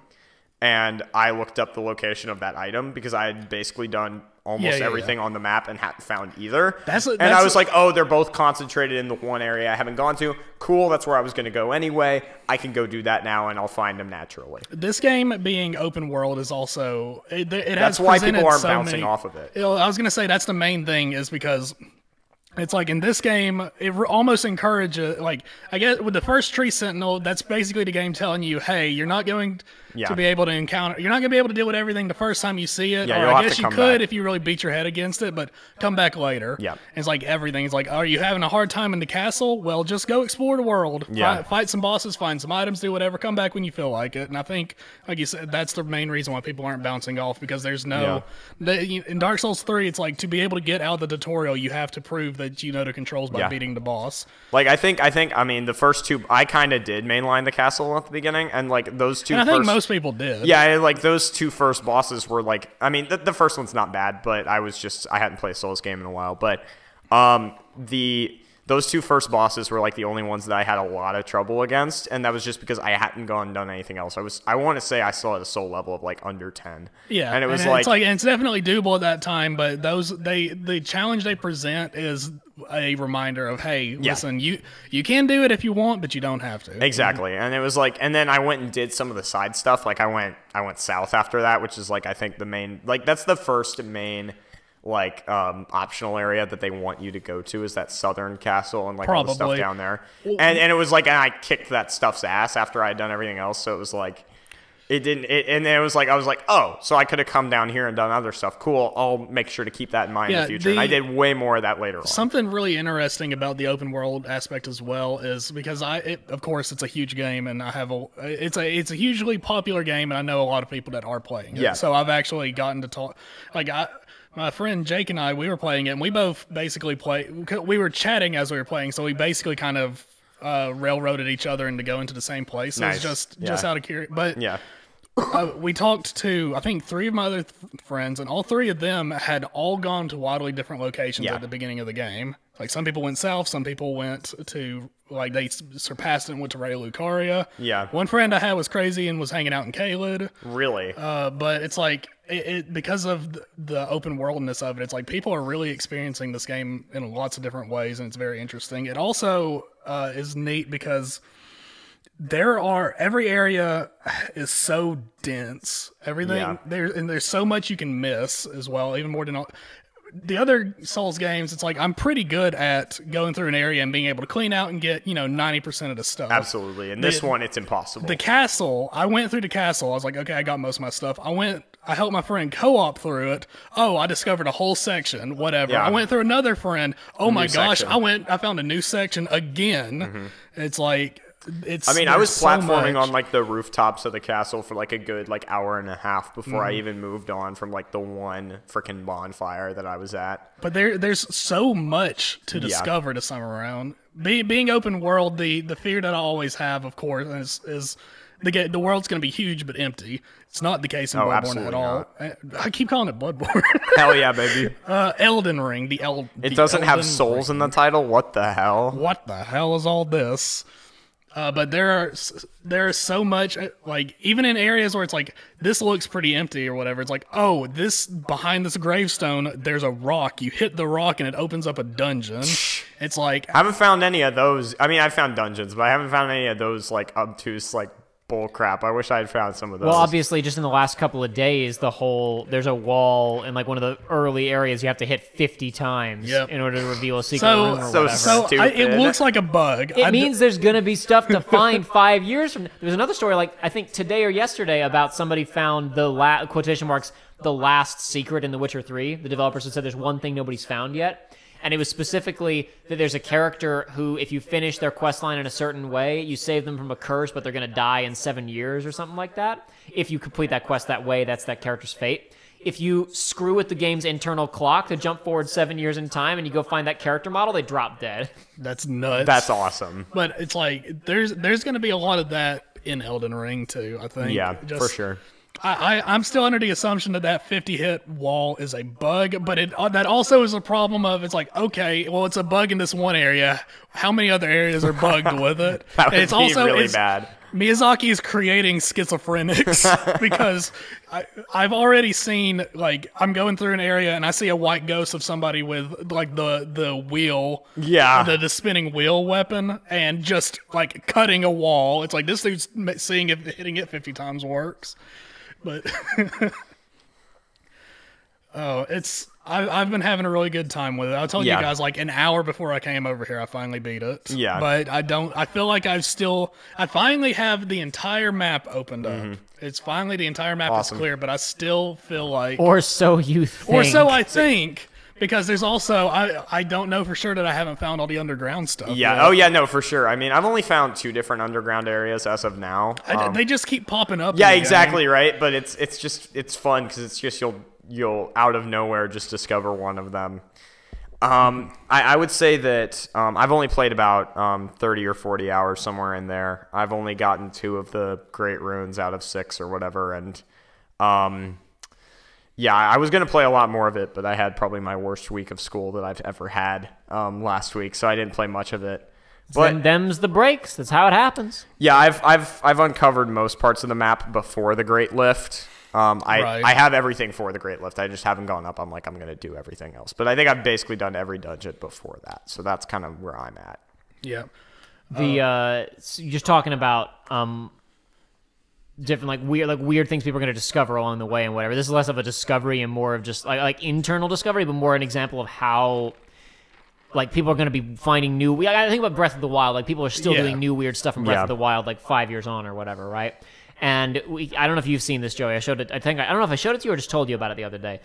And I looked up the location of that item because I had basically done almost everything on the map and hadn't found either. And I was like, oh, they're both concentrated in the one area I haven't gone to. Cool, that's where I was going to go anyway. I can go do that now, and I'll find them naturally. This game being open world is also... It that's why people aren't bouncing off of it. I was going to say that's the main thing is because... It's like in this game, it almost encourages, like, I guess with the first tree sentinel, that's basically the game telling you, hey, you're not going to be able to encounter, you're not going to be able to deal with everything the first time you see it. Yeah, or I guess you could if you really beat your head against it, but come back later. Yeah. It's like everything. It's like, are you having a hard time in the castle? Well, just go explore the world. Yeah. Fight some bosses, find some items, do whatever, come back when you feel like it. And I think, like you said, that's the main reason why people aren't bouncing off, because there's no, in Dark Souls 3, it's like to be able to get out of the tutorial, you have to prove that you know the controls by beating the boss. Like, I mean, the first two, I kind of did mainline the castle at the beginning, and, like, those two and I think most people did. Yeah, like, those two first bosses were, like, I mean, the first one's not bad, but I hadn't played a Souls game in a while, but, those two first bosses were, like, the only ones that I had a lot of trouble against, and that was just because I hadn't gone and done anything else. I want to say I still had a soul level of, like, under 10. Yeah, and it was and it's definitely doable at that time, but the challenge they present is a reminder of, hey, listen, you can do it if you want, but you don't have to. Exactly. And it was like, and then I went and did some of the side stuff. Like, I went south after that, which is, like, I think the main, like, that's the first main, like, optional area that they want you to go to, is that southern castle and, like, all the stuff down there. And it was like, and I kicked that stuff's ass after I had done everything else, so it was like, and it was like, I was like, oh, so I could have come down here and done other stuff. Cool, I'll make sure to keep that in mind in the future. And I did way more of that later on. Something really interesting about the open world aspect as well is because of course, it's a huge game, and it's a hugely popular game, and I know a lot of people that are playing it. Yeah. So I've actually gotten to talk, like, my friend Jake and I, we were playing it, and we both basically we were chatting as we were playing, so we basically kind of railroaded each other into going to the same place. Nice. It was just out of curiosity. But Yeah. we talked to, I think, 3 of my other friends, and all 3 of them had all gone to wildly different locations at the beginning of the game. Like, some people went south, some people went to, like, they surpassed it and went to Ray Lucaria. Yeah. One friend I had was crazy and was hanging out in Caelid. Really? But it's like, because of the open worldness of it, it's like people are really experiencing this game in lots of different ways, and it's very interesting. It also is neat because every area is so dense. Everything there's so much you can miss as well, even more than the other Souls games. It's like, I'm pretty good at going through an area and being able to clean out and get 90% of the stuff. Absolutely. And this one, it's impossible. The castle, I went through the castle. I was like, okay, I got most of my stuff. I helped my friend co-op through it. Oh, I discovered a whole section, whatever. Yeah. I went through another friend. Oh my gosh, section. I found a new section again. Mm-hmm. It's like, I was platforming on, like, the rooftops of the castle for, like, a good, like, hour and a half before I even moved on from, like, the one freaking bonfire that I was at. But there's so much to discover this time around. Being open world, the fear that I always have, of course, is the world's going to be huge but empty. It's not the case in Bloodborne at all. I keep calling it Bloodborne. Hell yeah, baby. Elden Ring. It doesn't have souls in the title? What the hell? What the hell is all this? But there is so much, like, even in areas where it's like, this looks pretty empty or whatever, it's like, oh, behind this gravestone, there's a rock. You hit the rock and it opens up a dungeon. It's like, I haven't found any of those. I mean, I've found dungeons, but I haven't found any of those, like, obtuse, like, bull crap. I wish I had found some of those. Well, obviously, just in the last couple of days, there's a wall in, like, one of the early areas you have to hit 50 times in order to reveal a secret room or whatever. So it looks like a bug. It means there's going to be stuff to find 5 years from now. There's another story, like, I think today or yesterday, about somebody found quotation marks, the last secret in The Witcher 3. The developers had said there's one thing nobody's found yet. And it was specifically that there's a character who, if you finish their quest line in a certain way, you save them from a curse, but they're going to die in 7 years or something like that. If you complete that quest that way, that's that character's fate. If you screw with the game's internal clock to jump forward 7 years in time and you go find that character model, they drop dead. That's nuts. That's awesome. But it's like, there's going to be a lot of that in Elden Ring, too, I think. Yeah, for sure. I'm still under the assumption that 50-hit wall is a bug, but that also is a problem of, it's like, okay, well, it's a bug in this one area. How many other areas are bugged with it? That would be really bad. Miyazaki is creating schizophrenics because I've already seen, like, I'm going through an area and I see a white ghost of somebody with, like, the wheel, the spinning wheel weapon, and just, like, cutting a wall. It's like, this dude's seeing if hitting it 50 times works. But I've been having a really good time with it. I told you Yeah. guys like an hour before I came over here, I finally beat it. Yeah. But I feel like I finally have the entire map opened up. It's finally the entire map is clear, but I still feel like, Or so you think. or so I think, because there's also I don't know for sure that I haven't found all the underground stuff. Yeah. yet. Oh, yeah. No, for sure. I mean, I've only found 2 different underground areas as of now. They just keep popping up. Yeah, in the exactly game. right. But it's fun because it's just you'll out of nowhere just discover one of them. I would say that I've only played about 30 or 40 hours, somewhere in there. I've only gotten 2 of the Great Runes out of 6 or whatever, and yeah, I was gonna play a lot more of it, but I had probably my worst week of school that I've ever had last week, so I didn't play much of it. But them's the breaks. That's how it happens. yeah, I've uncovered most parts of the map before the Great Lift. Right. I have everything for the Great Lift. I just haven't gone up. I'm going to do everything else. But I think I've basically done every dungeon before that. So that's kind of where I'm at. Yeah. So you're just talking about different weird things people are going to discover along the way and whatever. This is less of a discovery and more of just like internal discovery, but more an example of how like people are going to be finding new. I think about Breath of the Wild. Like people are still doing new weird stuff in Breath of the Wild, like 5 years on or whatever, right? And I don't know if you've seen this, Joey. I showed it. I don't know if I showed it to you or just told you about it the other day.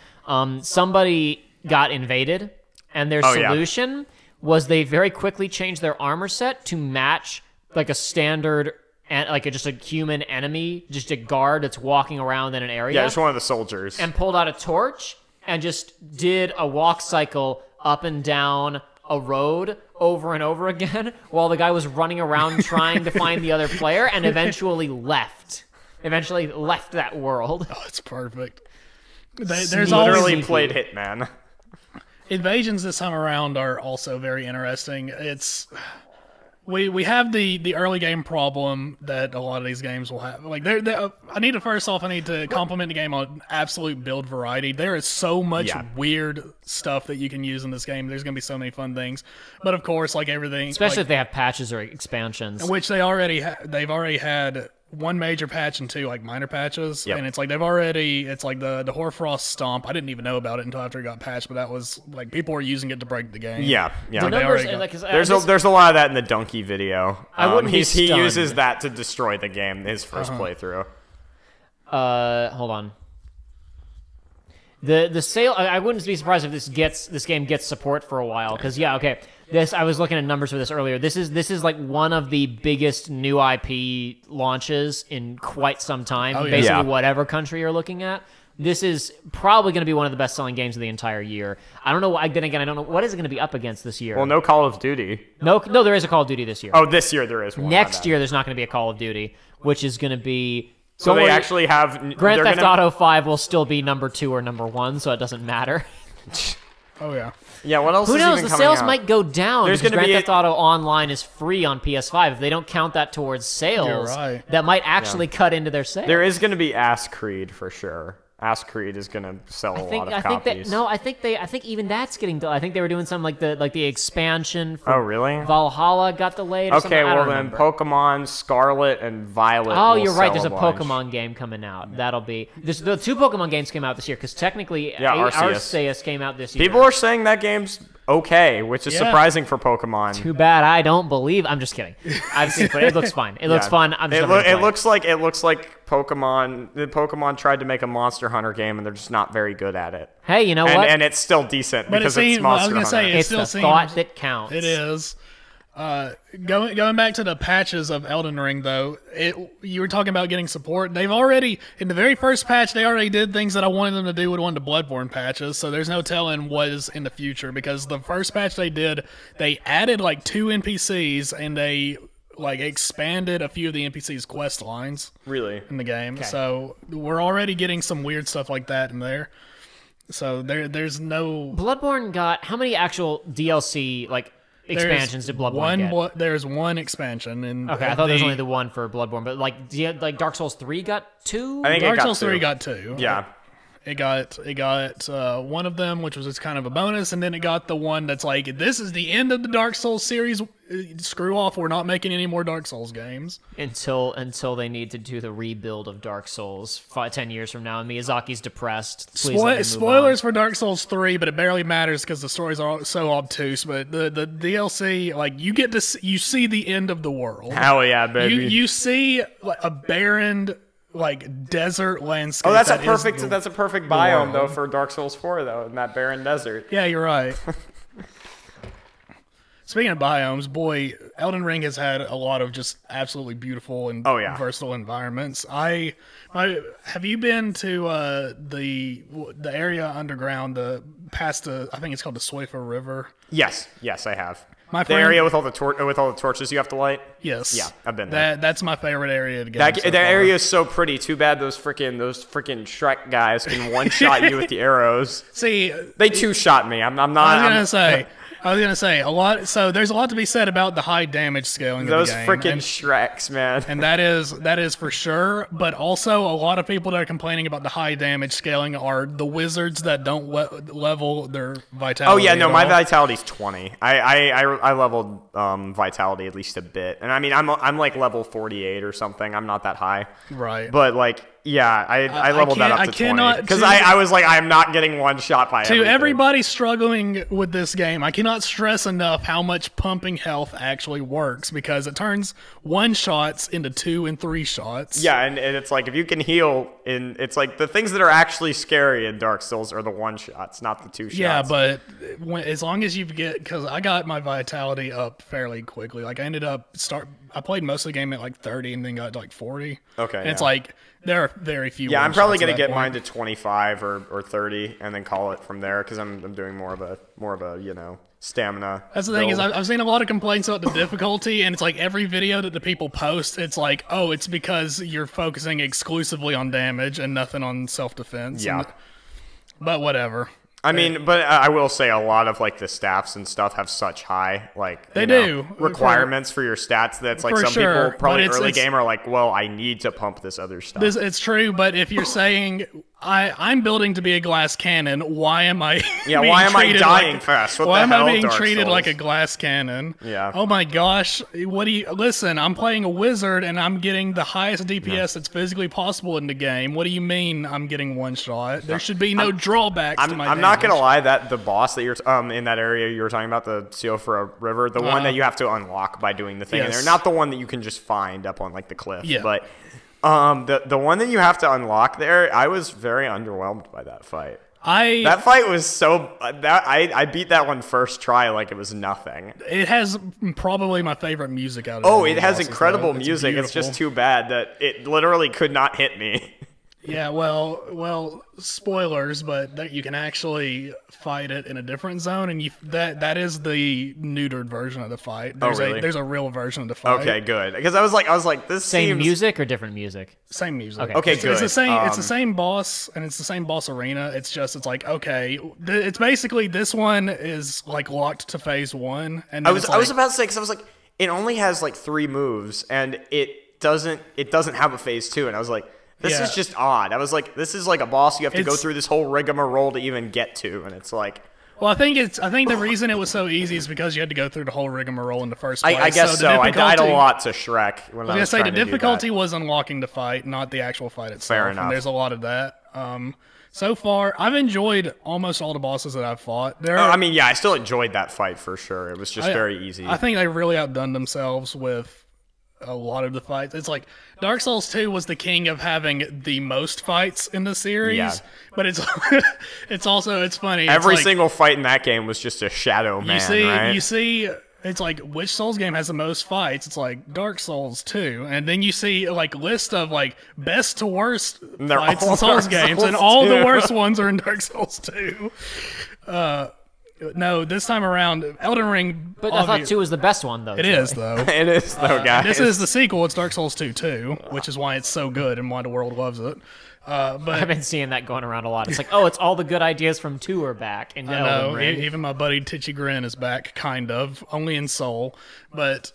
Somebody got invaded, and their solution was they very quickly changed their armor set to match like a standard, like just a human enemy, just a guard that's walking around in an area. Yeah, just one of the soldiers. And pulled out a torch and just did a walk cycle up and down a road over and over again while the guy was running around trying to find the other player and eventually left that world. Oh, it's perfect. There's There's literally always played Hitman. invasions this time around are also very interesting. It's we have the early game problem that a lot of these games will have. Like I need to compliment the game on absolute build variety. There is so much weird stuff that you can use in this game. There's going to be so many fun things. But of course, like everything, especially if they have patches or expansions, which they've already had 1 major patch and 2 like minor patches, and it's like it's like the Hoarfrost Stomp. I didn't even know about it until after it got patched, but that was like people were using it to break the game. Yeah. The numbers, and, like, there's a lot of that in the Donkey video. He uses that to destroy the game his first playthrough. Hold on. The sale. I wouldn't be surprised if this game gets support for a while, because I was looking at numbers for this earlier. This is like one of the biggest new IP launches in quite some time. Basically, whatever country you're looking at, this is probably going to be one of the best-selling games of the entire year. I don't know. Then again, I don't know what is it going to be up against this year. Well, no Call of Duty. No, there is a Call of Duty this year. Oh, this year there is one. Next year, there's not going to be a Call of Duty, which is going to be. So they actually have Grand Theft Auto 5 will still be number 2 or number 1, so it doesn't matter. Oh yeah. Yeah, what else Who is knows? even The coming sales out? might go down There's because gonna Grand be Theft Auto Online is free on PS5. If they don't count that towards sales, You're right. that might actually cut into their sales. There is going to be Ass Creed for sure. Ass Creed is going to sell a lot of copies. I think even that's getting done. I think they were doing some like the expansion for Oh, really? Valhalla got delayed or something. Okay, I well don't then remember. Pokemon Scarlet and Violet. Oh, will you're right. sell There's a bunch. Pokemon game coming out. That'll be the 2 Pokemon games came out this year because technically Arceus came out this year. People are saying that game's okay, which is surprising for Pokemon. Too bad I don't believe. I'm just kidding. I've seen it. It looks fine. It looks fun. I'm just it looks like Pokemon. The Pokemon tried to make a Monster Hunter game, and they're just not very good at it. Hey, you know what? And it's still decent But because it seems, it's Monster I was gonna Hunter. say, it It's still the seems thought that counts. it is. Going back to the patches of Elden Ring, though, you were talking about getting support. They've already, in the very first patch, they already did things that I wanted them to do with one of the Bloodborne patches, so there's no telling what is in the future, because the first patch they did, they added like 2 NPCs, and they like expanded a few of the NPCs' quest lines Really? in the game. So we're already getting some weird stuff like that in there. So there's no... Bloodborne got how many actual DLC expansions did Bloodborne get? There's 1 expansion, and Okay, I thought there was only the 1 for Bloodborne, but like Dark Souls 3 got 2. I think Dark it got Souls 3 2. got 2. Yeah. It got one of them, which was just kind of a bonus, and then it got the one that's like, this is the end of the Dark Souls series. Screw off. We're not making any more Dark Souls games until they need to do the rebuild of Dark Souls 10 years from now, and Miyazaki's depressed. Spoilers for Dark Souls 3, but it barely matters because the stories are so obtuse. But the DLC, like, you see the end of the world. Hell yeah, baby! You see like a barren, like, desert landscape. Oh, that's a perfect biome though for Dark Souls 4 though, in that barren desert. Yeah, you're right. Speaking of biomes, boy, Elden Ring has had a lot of just absolutely beautiful and versatile environments. Have you been to the area underground, past I think it's called the Swaifa River? Yes, I have. My the friend, area with all the torches you have to light. Yes. Yeah, I've been there. That's my favorite area to get. That area is so pretty. Too bad those freaking Shrek guys can one shot you with the arrows. See, they two shot me. I'm not. I was gonna say a lot. So there's a lot to be said about the high damage scaling those of the game. Freaking Shreks, man. And that is for sure. But also, a lot of people that are complaining about the high damage scaling are the wizards that don't level their vitality. Oh yeah, no, my vitality's 20. I leveled vitality at least a bit, and I mean I'm like level 48 or something. I'm not that high. Right. But like. Yeah, I leveled that up to 20 because I was like, I'm not getting one shot by everything. To everybody struggling with this game, I cannot stress enough how much pumping health actually works, because it turns 1 shots into 2 and 3 shots. Yeah, and it's like if you can heal, it's like the things that are actually scary in Dark Souls are the 1 shots, not the 2 shots. Yeah, but as long as you get, because I got my vitality up fairly quickly. Like I played most of the game at like 30 and then got to like 40. Okay, and it's like there are very few. Yeah, I'm probably gonna get mine to 25 or 30 and then call it from there, because I'm doing more of a stamina. That's the thing is I've seen a lot of complaints about the difficulty, and it's like every video that the people post, it's like, oh, it's because you're focusing exclusively on damage and nothing on self-defense. Yeah. But whatever. I mean, but I will say a lot of like the staffs and stuff have such high requirements for your stats that's like some people probably early game are like, well, I need to pump this other stuff. It's true, but if you're saying I'm building to be a glass cannon, why am I? Yeah, why am I dying fast? What why the hell, am I being Dark treated Souls? like a glass cannon? Yeah. Oh my gosh! What do you listen? I'm playing a wizard and I'm getting the highest DPS that's physically possible in the game. What do you mean I'm getting 1 shot? There should be no drawbacks to my I'm not gonna lie, that the boss that you're in that area you were talking about, the Seal for a River, the one that you have to unlock by doing the thing in there, not the one that you can just find up on like the cliff, but the one that you have to unlock there, I was very underwhelmed by that fight. That fight was so I beat that one first try like it was nothing. It has probably my favorite music out of it has incredible music. It's just too bad that it literally could not hit me. Yeah, well, spoilers, but you can actually fight it in a different zone, and that is the neutered version of the fight. There's a real version of the fight. Okay, good. Because I was like, this same music or different music? Same music. Okay, good. It's the same. It's the same boss, and it's the same boss arena. It's like, okay, it's basically this one is like locked to phase 1, and I was about to say, because I was like, it only has like 3 moves, and it doesn't have a phase 2, and I was like, this is just odd. I was like, this is like a boss you have to go through this whole rigmarole to even get to, and it's like... Well, I think the reason it was so easy is because you had to go through the whole rigmarole in the first place. I guess so. I died a lot to Shrek when I was trying to do that. The difficulty was unlocking the fight, not the actual fight itself. Fair enough. And there's a lot of that. So far, I've enjoyed almost all the bosses that I've fought. I still enjoyed that fight for sure. It was just very easy. I think they really outdone themselves with a lot of the fights. It's like Dark Souls 2 was the king of having the most fights in the series, but it's it's funny. Every single fight in that game was just a shadow man. You see, it's like, which Souls game has the most fights? It's like Dark Souls 2, and then you see like list of like best to worst fights in Souls games, and all the worst ones are in Dark Souls 2. No, this time around, Elden Ring... But I thought 2 was the best one, though. It is, though. It is, though, guys. This is the sequel. It's Dark Souls 2 too, which is why it's so good and why the world loves it. But I've been seeing that going around a lot. It's like, it's all the good ideas from 2 are back. And Elden Ring. Even my buddy Titchy Grin is back, kind of, only in Soul. But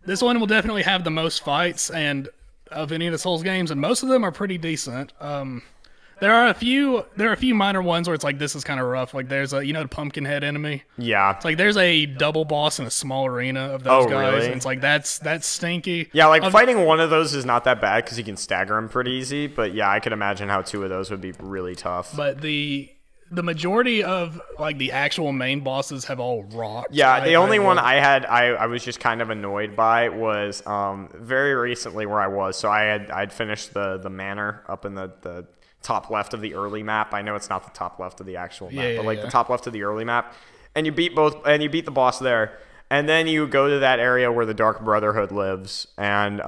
this one will definitely have the most fights and of any of the Souls games, and most of them are pretty decent. There are a few minor ones where it's like this is kind of rough. Like there's a the pumpkin head enemy. Yeah. It's like there's a double boss in a small arena of those guys. Really? And it's like that's stinky. Yeah, like fighting one of those is not that bad because you can stagger them pretty easy. But yeah, I could imagine how 2 of those would be really tough. But the majority of like the actual main bosses have all rocked. Yeah, the only one I was just kind of annoyed by was very recently where I was. So I'd finished the manor up in the top left of the early map. I know it's not the top left of the actual map, but like the top left of the early map. And you beat the boss there. And then you go to that area where the Dark Brotherhood lives, and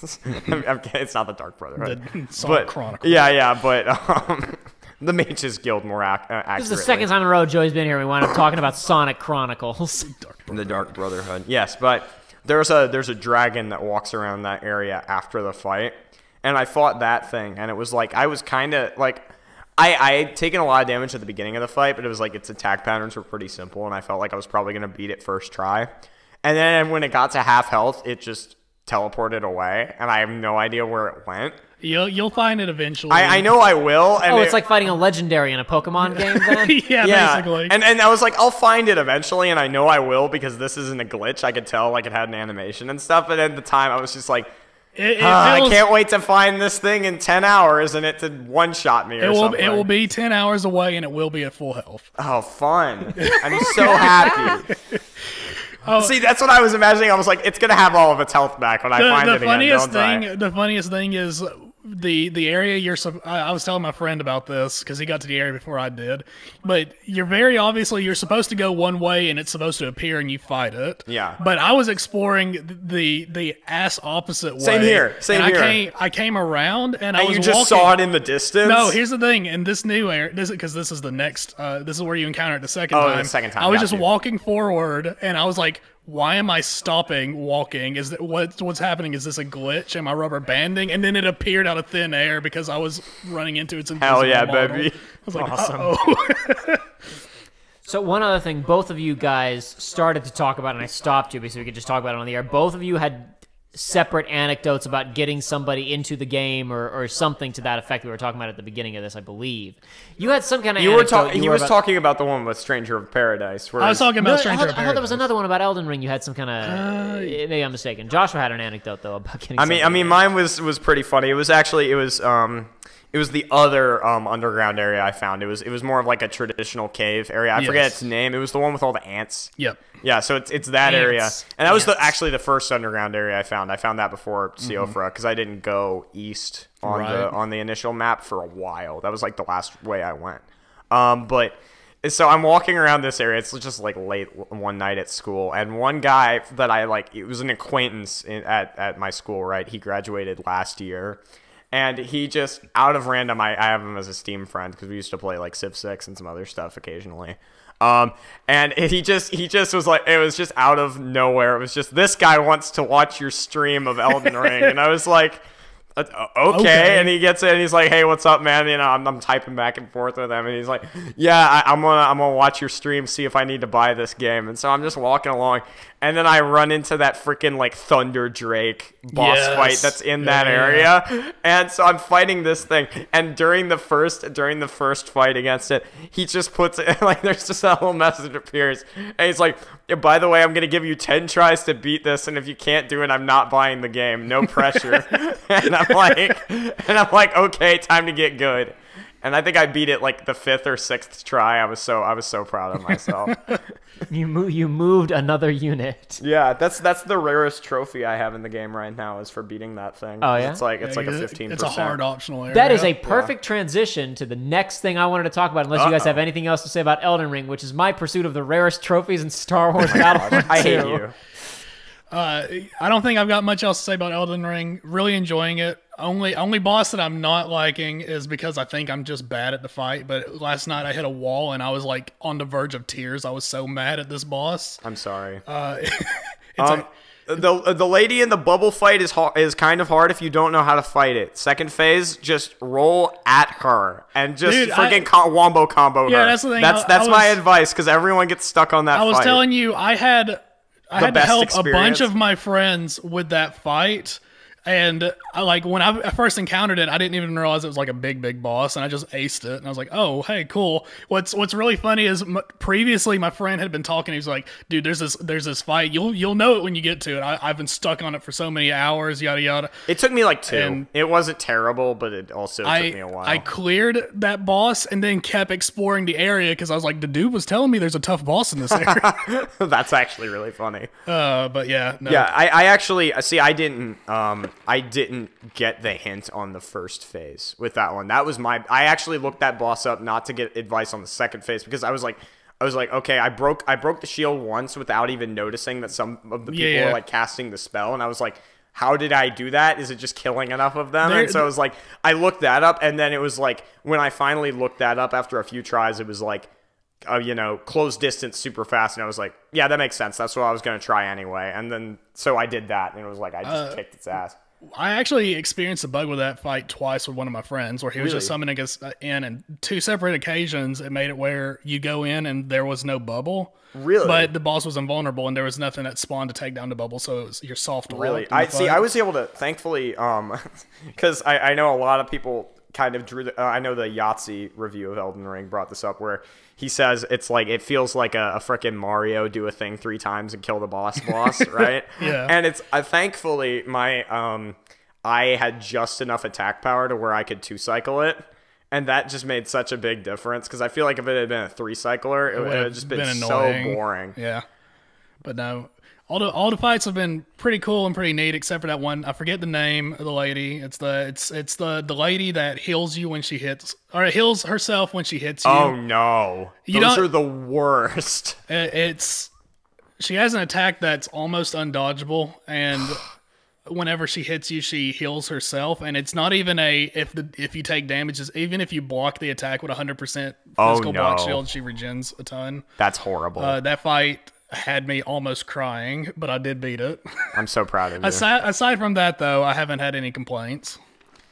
it's not the Dark Brotherhood, but Chronicles. Yeah, but the Mages Guild more accurately. This is the second time in a row Joey's been here. We wound up talking about Sonic Chronicles. The Dark Brotherhood. Yes, but there's a dragon that walks around that area after the fight. And I fought that thing, and it was like, I was kind of, like, I had taken a lot of damage at the beginning of the fight, but it was like its attack patterns were pretty simple, and I felt like I was probably going to beat it first try. And then when it got to half health, it just teleported away, and I have no idea where it went. You'll find it eventually. I know I will. And it's like fighting a legendary in a Pokemon game, then? yeah, basically. And I was like, I'll find it eventually, and I know I will because this isn't a glitch. I could tell, like, it had an animation and stuff, but at the time, I was just like, I can't wait to find this thing in 10 hours and it to one-shot me or something. It will be 10 hours away and it will be at full health. Oh, fun. I'm so happy. See, that's what I was imagining. I was like, it's going to have all of its health back when I find it again, The funniest thing is the area I was telling my friend about this because he got to the area before I did, but you're supposed to go one way and it's supposed to appear and you fight it. Yeah. But I was exploring the ass opposite way. Same here. I came around and I was you just walking. saw it in the distance? No, here's the thing. In this new area, because this is the next, this is where you encounter it the second time. Oh, the second time. I was just walking forward and I was like, why am I stopping walking? Is that what's happening? Is this a glitch? Am I rubber banding? And then it appeared out of thin air because I was running into its invisible Hell yeah, model. baby. I was like, awesome. Uh-oh. So one other thing, both of you guys started to talk about, and I stopped you because we could just talk about it on the air. Both of you had separate anecdotes about getting somebody into the game or something to that effect we were talking about at the beginning of this, I believe. You had some kind of anecdote. He was talking about the one with Stranger of Paradise. I was talking about Stranger of Paradise. I thought there was another one about Elden Ring. You had some kind of... maybe I'm mistaken. Joshua had an anecdote, though, about getting I mean, mine was pretty funny. It was the other underground area I found. It was more of like a traditional cave area. I forget its name. It was the one with all the ants. Yep. Yeah, so it's that area. And that was actually the first underground area I found. I found that before Siofra because I didn't go east on the initial map for a while. That was like the last way I went. But so I'm walking around this area. It's just like late one night at school, and one guy that it was an acquaintance at my school, right? He graduated last year. And he just, out of random, I have him as a Steam friend because we used to play like Civ 6 and some other stuff occasionally. And he just was like, it was just out of nowhere. It was just, this guy wants to watch your stream of Elden Ring. And I was like, okay. And he gets in and he's like, hey, what's up, man? You know, I'm typing back and forth with him. And he's like, yeah, I'm gonna watch your stream, see if I need to buy this game. And so I'm just walking along. And then I run into that freaking like Thunder Drake boss fight that's in that area. And so I'm fighting this thing. And during the first fight against it, he just puts it like there's just a little message appears. And he's like, yeah, by the way, I'm gonna give you 10 tries to beat this, and if you can't do it, I'm not buying the game. No pressure. and I'm like, okay, time to get good. And I think I beat it like the 5th or 6th try. I was so proud of myself. You moved another unit. Yeah, that's the rarest trophy I have in the game right now is for beating that thing. Oh yeah, it's like a 15%. It's a hard optional area. That is a perfect transition to the next thing I wanted to talk about. Unless you guys have anything else to say about Elden Ring, which is my pursuit of the rarest trophies in Star Wars Battlefront 2. I hate you. I don't think I've got much else to say about Elden Ring. Really enjoying it. Only boss that I'm not liking is because I think I'm just bad at the fight. But last night I hit a wall and I was like on the verge of tears. I was so mad at this boss. I'm sorry. The lady in the bubble fight is kind of hard if you don't know how to fight it. Second phase, just roll at her and just freaking wombo combo her. Yeah, that's the thing. That's my advice because everyone gets stuck on that fight. I was telling you, I had to help experience. a bunch of my friends with that fight. And when I first encountered it, I didn't even realize it was like a big boss, and I just aced it. And I was like, "Oh, hey, cool." What's really funny is previously my friend had been talking. He was like, "Dude, there's this fight. You'll know it when you get to it. I've been stuck on it for so many hours. Yada yada." It took me like 2. And it wasn't terrible, but it also took me a while. I cleared that boss and then kept exploring the area because I was like, the dude was telling me there's a tough boss in this area. That's actually really funny. But yeah, no. Yeah, I actually see. I didn't get the hint on the first phase with that one. That was I actually looked that boss up not to get advice on the second phase because I was like, okay, I broke the shield once without even noticing that some of the people were like casting the spell, and I was like, how did I do that? Is it just killing enough of them? And so I was like, I looked that up, and then it was like when I finally looked that up after a few tries, it was like, close distance super fast, and I was like, yeah, that makes sense. That's what I was gonna try anyway. And then so I did that, and it was like I just kicked its ass. I actually experienced a bug with that fight twice with one of my friends where he was just summoning us in, and 2 separate occasions it made it where you go in and there was no bubble. Really? But the boss was invulnerable and there was nothing that spawned to take down the bubble, so it was your soft wall. Really? I was able to, thankfully, because I know a lot of people kind of drew I know the Yahtzee review of Elden Ring brought this up where he says it's like it feels like a frickin' Mario do a thing 3 times and kill the boss, right? Yeah. And it's thankfully my I had just enough attack power to where I could 2-cycle it, and that just made such a big difference because I feel like if it had been a 3-cycler, it would have just been so boring. Yeah. But no. All the fights have been pretty cool and pretty neat, except for that one. I forget the name of the lady. It's the lady that heals you when she hits, or heals herself when she hits you. Oh no, those are the worst. She has an attack that's almost undodgeable, and whenever she hits you, she heals herself. And it's not even if you take damages, even if you block the attack with 100% physical block shield, she regens a ton. That's horrible. That fight had me almost crying, but I did beat it. I'm so proud of you. Aside from that, though, I haven't had any complaints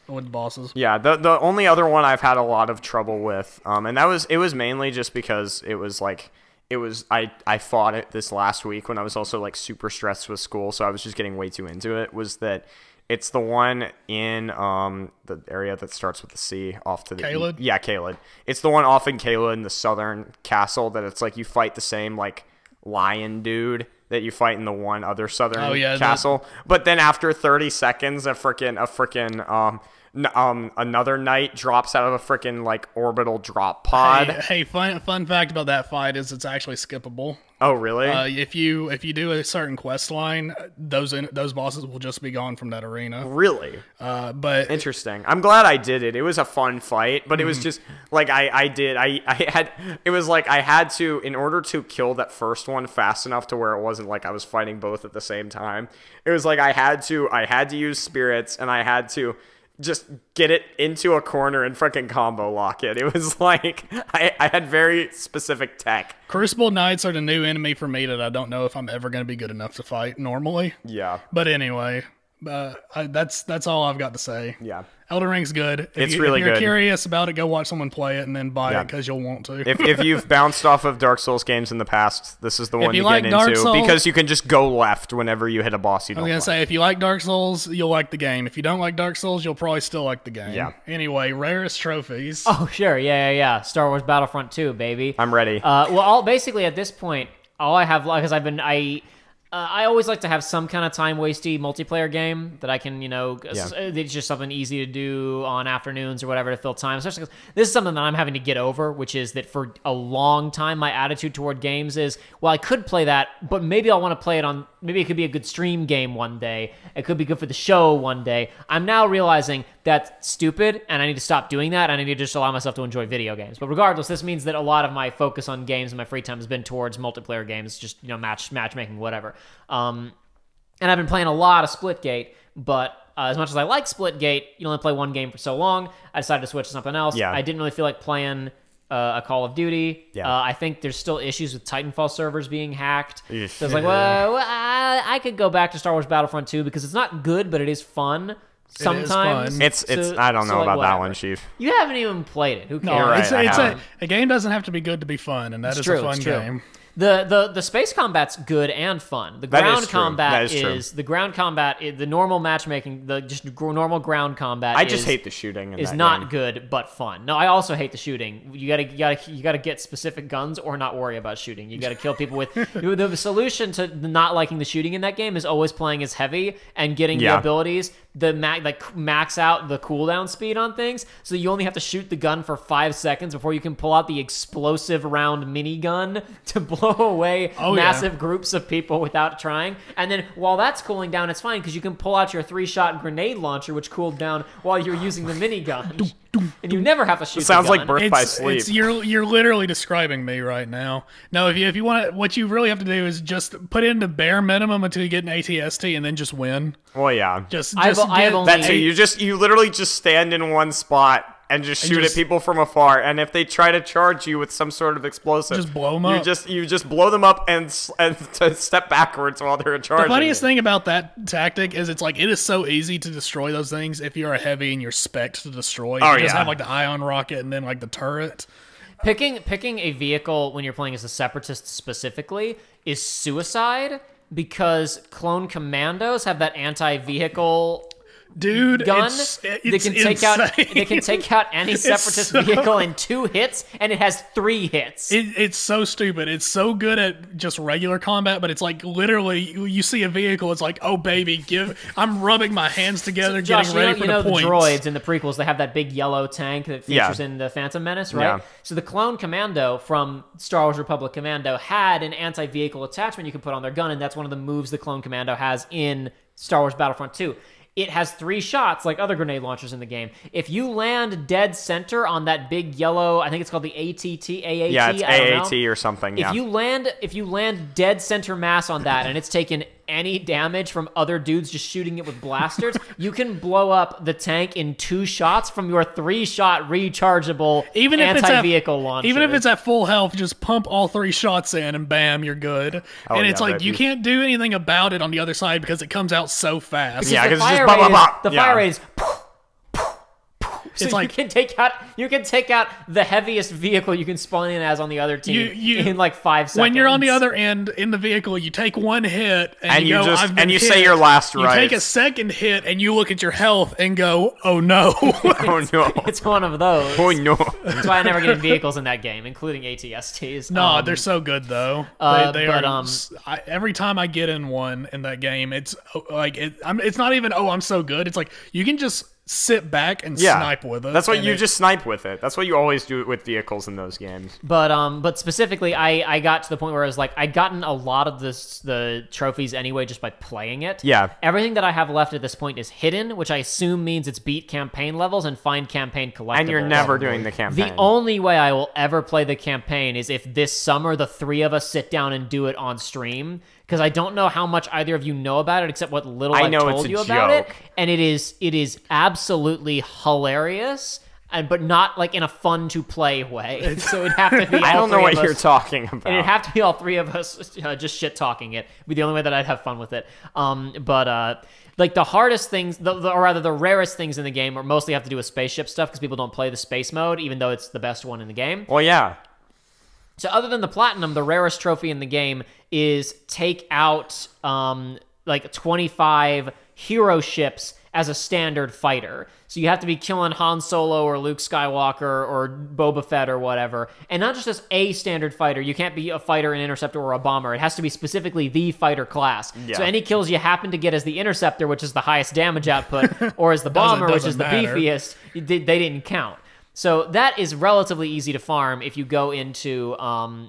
with bosses. Yeah, the only other one I've had a lot of trouble with, and it was mainly just because I fought it this last week when I was also like super stressed with school, so I was just getting way too into it. Was that it's the one in the area that starts with the C off to the Caelid? Yeah, Caelid. It's the one off in Caelid in the southern castle that it's like you fight the same like lion dude that you fight in the one other southern castle, but then after 30 seconds another knight drops out of a freaking like orbital drop pod. Hey, fun fact about that fight is it's actually skippable. Oh really? If you do a certain quest line, those bosses will just be gone from that arena. Really? But interesting. I'm glad I did it. It was a fun fight, but it was just like I had to, in order to kill that first one fast enough to where it wasn't like I was fighting both at the same time. It was like I had to use spirits, and I had to just get it into a corner and freaking combo lock it. It was like I had very specific tech. Crucible Knights are the new enemy for me that I don't know if I'm ever going to be good enough to fight normally. Yeah. But anyway, that's all I've got to say. Yeah. Elden Ring's good. It's if really you're good. Curious about it, go watch someone play it and then buy it because you'll want to. If you've bounced off of Dark Souls games in the past, this is the one to like get Dark into Souls, because you can just go left whenever you hit a boss you don't like. I was going to say, if you like Dark Souls, you'll like the game. If you don't like Dark Souls, you'll probably still like the game. Yeah. Anyway, rarest trophies. Oh, sure. Yeah. Star Wars Battlefront 2, baby. I'm ready. Basically at this point, all I have, because I always like to have some kind of time-wasty multiplayer game that I can, it's just something easy to do on afternoons or whatever to fill time, especially because this is something that I'm having to get over, which is that for a long time, my attitude toward games is, well, I could play that, but maybe I'll want to play it on, maybe it could be a good stream game one day. It could be good for the show one day. I'm now realizing that's stupid, and I need to stop doing that, and I need to just allow myself to enjoy video games. But regardless, this means that a lot of my focus on games in my free time has been towards multiplayer games, just, matchmaking, whatever. And I've been playing a lot of Splitgate, but as much as I like Splitgate, you only play one game for so long. I decided to switch to something else. Yeah. I didn't really feel like playing a Call of Duty. Yeah. I think there's still issues with Titanfall servers being hacked. So I was like, well, I could go back to Star Wars Battlefront 2 because it's not good, but it is fun. Sometimes it's I don't know about that one, Chief. You haven't even played it. Who cares? No, a game doesn't have to be good to be fun, and that is a fun game. The space combat's good and fun. The ground combat is the ground combat. The normal matchmaking, the just normal ground combat. I just hate the shooting. Is not good, but fun. No, I also hate the shooting. You gotta get specific guns or not worry about shooting. You gotta kill people with. The solution to not liking the shooting in that game is always playing as heavy and getting the abilities. Max out the cooldown speed on things, so you only have to shoot the gun for 5 seconds before you can pull out the explosive round minigun to blow away massive groups of people without trying. And then while that's cooling down, it's fine because you can pull out your 3-shot grenade launcher, which cooled down while you're using the minigun. And you never have to shoot. Sounds the gun. like Birth by Sleep. You're literally describing me right now. No, if you want, what you really have to do is just put in the bare minimum until you get an ATST, and then just win. Well, yeah. You literally just stand in one spot and just shoot at people from afar. And if they try to charge you with some sort of explosive, just blow them up. You just blow them up and to step backwards while they're charging. The funniest thing about that tactic is it is so easy to destroy those things if you're a heavy and you're spec'd to destroy. You just have the ion rocket and then the turret. Picking a vehicle when you're playing as a separatist specifically is suicide because clone commandos have that anti-vehicle gun. They can take out any separatist vehicle in 2 hits, and it has 3 hits. It's so stupid. It's so good at just regular combat, but it's literally you see a vehicle, it's oh baby, I'm rubbing my hands together, Josh, getting ready for the points. The droids in the prequels, they have that big yellow tank that features in the Phantom Menace, right? Yeah. So the clone commando from Star Wars Republic Commando had an anti-vehicle attachment you could put on their gun, and that's one of the moves the clone commando has in Star Wars Battlefront 2. It has 3 shots like other grenade launchers in the game. If you land dead center on that big yellow, I think it's called the AAT. Yeah, it's AAT or something. If you land dead center mass on that and it's taken any damage from other dudes just shooting it with blasters, you can blow up the tank in 2 shots from your 3-shot rechargeable anti-vehicle launcher. Even if it's at full health, just pump all 3 shots in and bam, you're good. And it's you can't do anything about it on the other side because it comes out so fast. Yeah, because it's just the fire rate is so you can take out the heaviest vehicle you can spawn in as on the other team in 5 seconds. When you're on the other end in the vehicle, you take 1 hit and you say your last rites. You take a second hit and you look at your health and go, "Oh no!" Oh no! It's one of those. Oh no! That's why I never get in vehicles in that game, including ATSTs. No, they're so good though. Every time I get in one in that game, it's it's not even I'm so good. It's you can just sit back and snipe with it. That's what you just snipe with it. That's what you always do with vehicles in those games. But specifically, I got to the point where I was I'd gotten a lot of the trophies anyway just by playing it. Yeah. Everything that I have left at this point is hidden, which I assume means it's beat campaign levels and find campaign collectibles. And you're never doing the campaign. The only way I will ever play the campaign is if this summer the 3 of us sit down and do it on stream. Because I don't know how much either of you know about it, except what little I told you about it, and it is absolutely hilarious, but not in a fun to play way. So it'd have to be. I don't know what you're talking about. And it'd have to be all 3 of us just shit talking it. It'd be the only way that I'd have fun with it. The hardest things, or rather the rarest things in the game, mostly have to do with spaceship stuff because people don't play the space mode, even though it's the best one in the game. Well, yeah. So other than the platinum, the rarest trophy in the game is take out 25 hero ships as a standard fighter. So you have to be killing Han Solo or Luke Skywalker or Boba Fett or whatever. And not just as a standard fighter. You can't be a fighter, an interceptor, or a bomber. It has to be specifically the fighter class. Yeah. So any kills you happen to get as the interceptor, which is the highest damage output, or as the bomber, which is the beefiest, they didn't count. So that is relatively easy to farm if you go into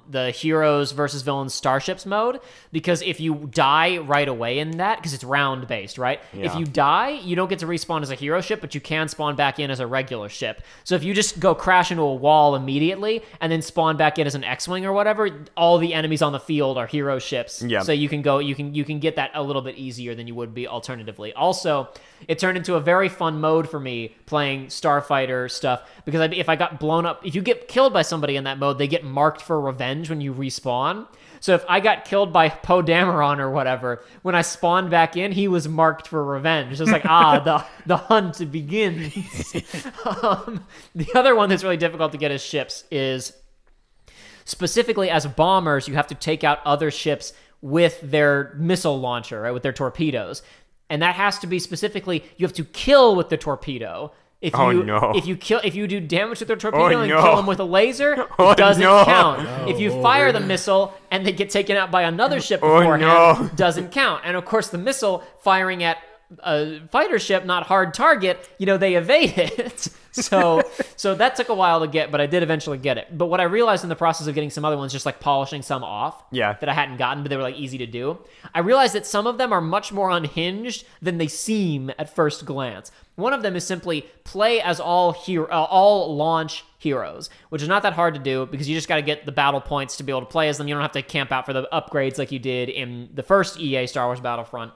the Heroes versus Villains Starships mode, because if you die right away in that, because it's round-based, right? Yeah. If you die, you don't get to respawn as a hero ship, but you can spawn back in as a regular ship. So if you just go crash into a wall immediately and then spawn back in as an X-Wing or whatever, all the enemies on the field are hero ships. Yeah. So you can get that a little bit easier than you would be alternatively. Also, it turned into a very fun mode for me playing Starfighter stuff, because if I got blown up, if you get killed by somebody in that mode, they get marked for revenge when you respawn. So if I got killed by Poe Dameron or whatever, when I spawned back in, he was marked for revenge. It's the hunt begins. The other one that's really difficult to get as ships is... Specifically, as bombers, you have to take out other ships with their missile launcher, right, with their torpedoes. And that has to be specifically, you have to kill with the torpedo. If you do damage with the torpedo and kill them with a laser, it doesn't count. If you fire the missile and they get taken out by another ship beforehand, doesn't count. And of course, the missile firing at a fighter ship, not hard target, they evade it. So that took a while to get, but I did eventually get it. But what I realized in the process of getting some other ones, just like polishing some off, that I hadn't gotten, but they were like easy to do, I realized that some of them are much more unhinged than they seem at first glance. One of them is simply play as all launch heroes, which is not that hard to do because you just got to get the battle points to be able to play as them. You don't have to camp out for the upgrades like you did in the first EA Star Wars Battlefront.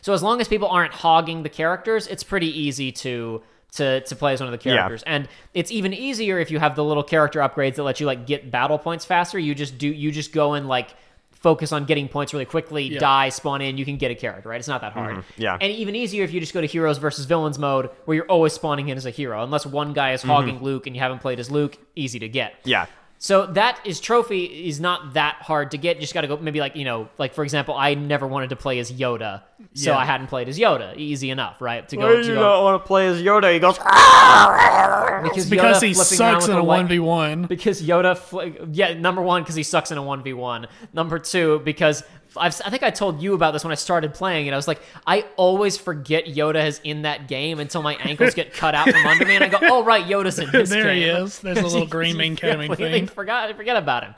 So as long as people aren't hogging the characters, it's pretty easy to play as one of the characters. And it's even easier if you have the little character upgrades that let you like get battle points faster. You just go and like focus on getting points really quickly, die, spawn in, you can get a character, right? It's not that hard. And even easier if you just go to heroes versus villains mode where you're always spawning in as a hero. Unless one guy is hogging Luke and you haven't played as Luke, easy to get. So trophy is not that hard to get. You just got to go maybe like for example, I never wanted to play as Yoda. So I hadn't played as Yoda. Easy enough, right? Why do you not want to play as Yoda? He goes because he sucks in a 1v1. Because Yoda number one, because he sucks in a 1v1. Number two, because I think I told you about this when I started playing it. I was like, I always forget Yoda is in that game until my ankles get cut out from under me, and I go, oh, right, Yoda's in this game. There he is. There's a little green main coming thing. I forget about him.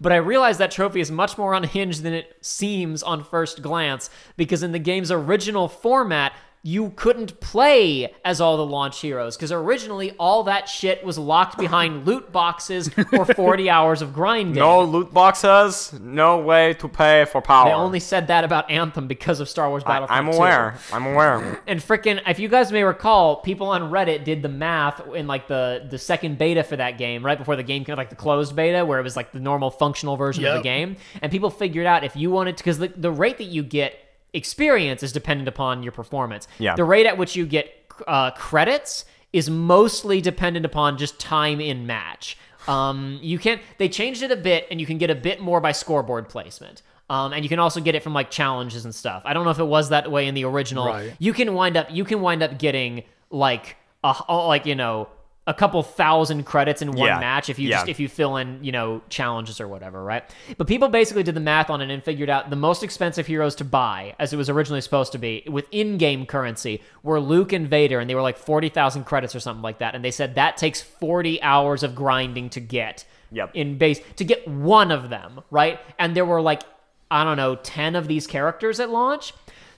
But I realized that trophy is much more unhinged than it seems on first glance, because in the game's original format, you couldn't play as all the launch heroes, because originally all that shit was locked behind loot boxes or 40 hours of grinding. No loot boxes, no way to pay for power. They only said that about Anthem because of Star Wars Battlefront I'm aware. I'm aware. And frickin', if you guys may recall, people on Reddit did the math in like the second beta for that game, right before the game came, like the closed beta, where it was like the normal functional version of the game. And people figured out if you wanted to, because the rate that you get experience is dependent upon your performance. The rate at which you get credits is mostly dependent upon just time in match. They changed it a bit, and you can get a bit more by scoreboard placement. And you can also get it from like challenges and stuff. I don't know if it was that way in the original. Right. You can wind up getting like a couple thousand credits in one match if you fill in, challenges or whatever, right? But people basically did the math on it and figured out the most expensive heroes to buy, as it was originally supposed to be, with in-game currency, were Luke and Vader, and they were like 40,000 credits or something like that. And they said that takes 40 hours of grinding to get in base, to get one of them, right? And there were like, I don't know, 10 of these characters at launch.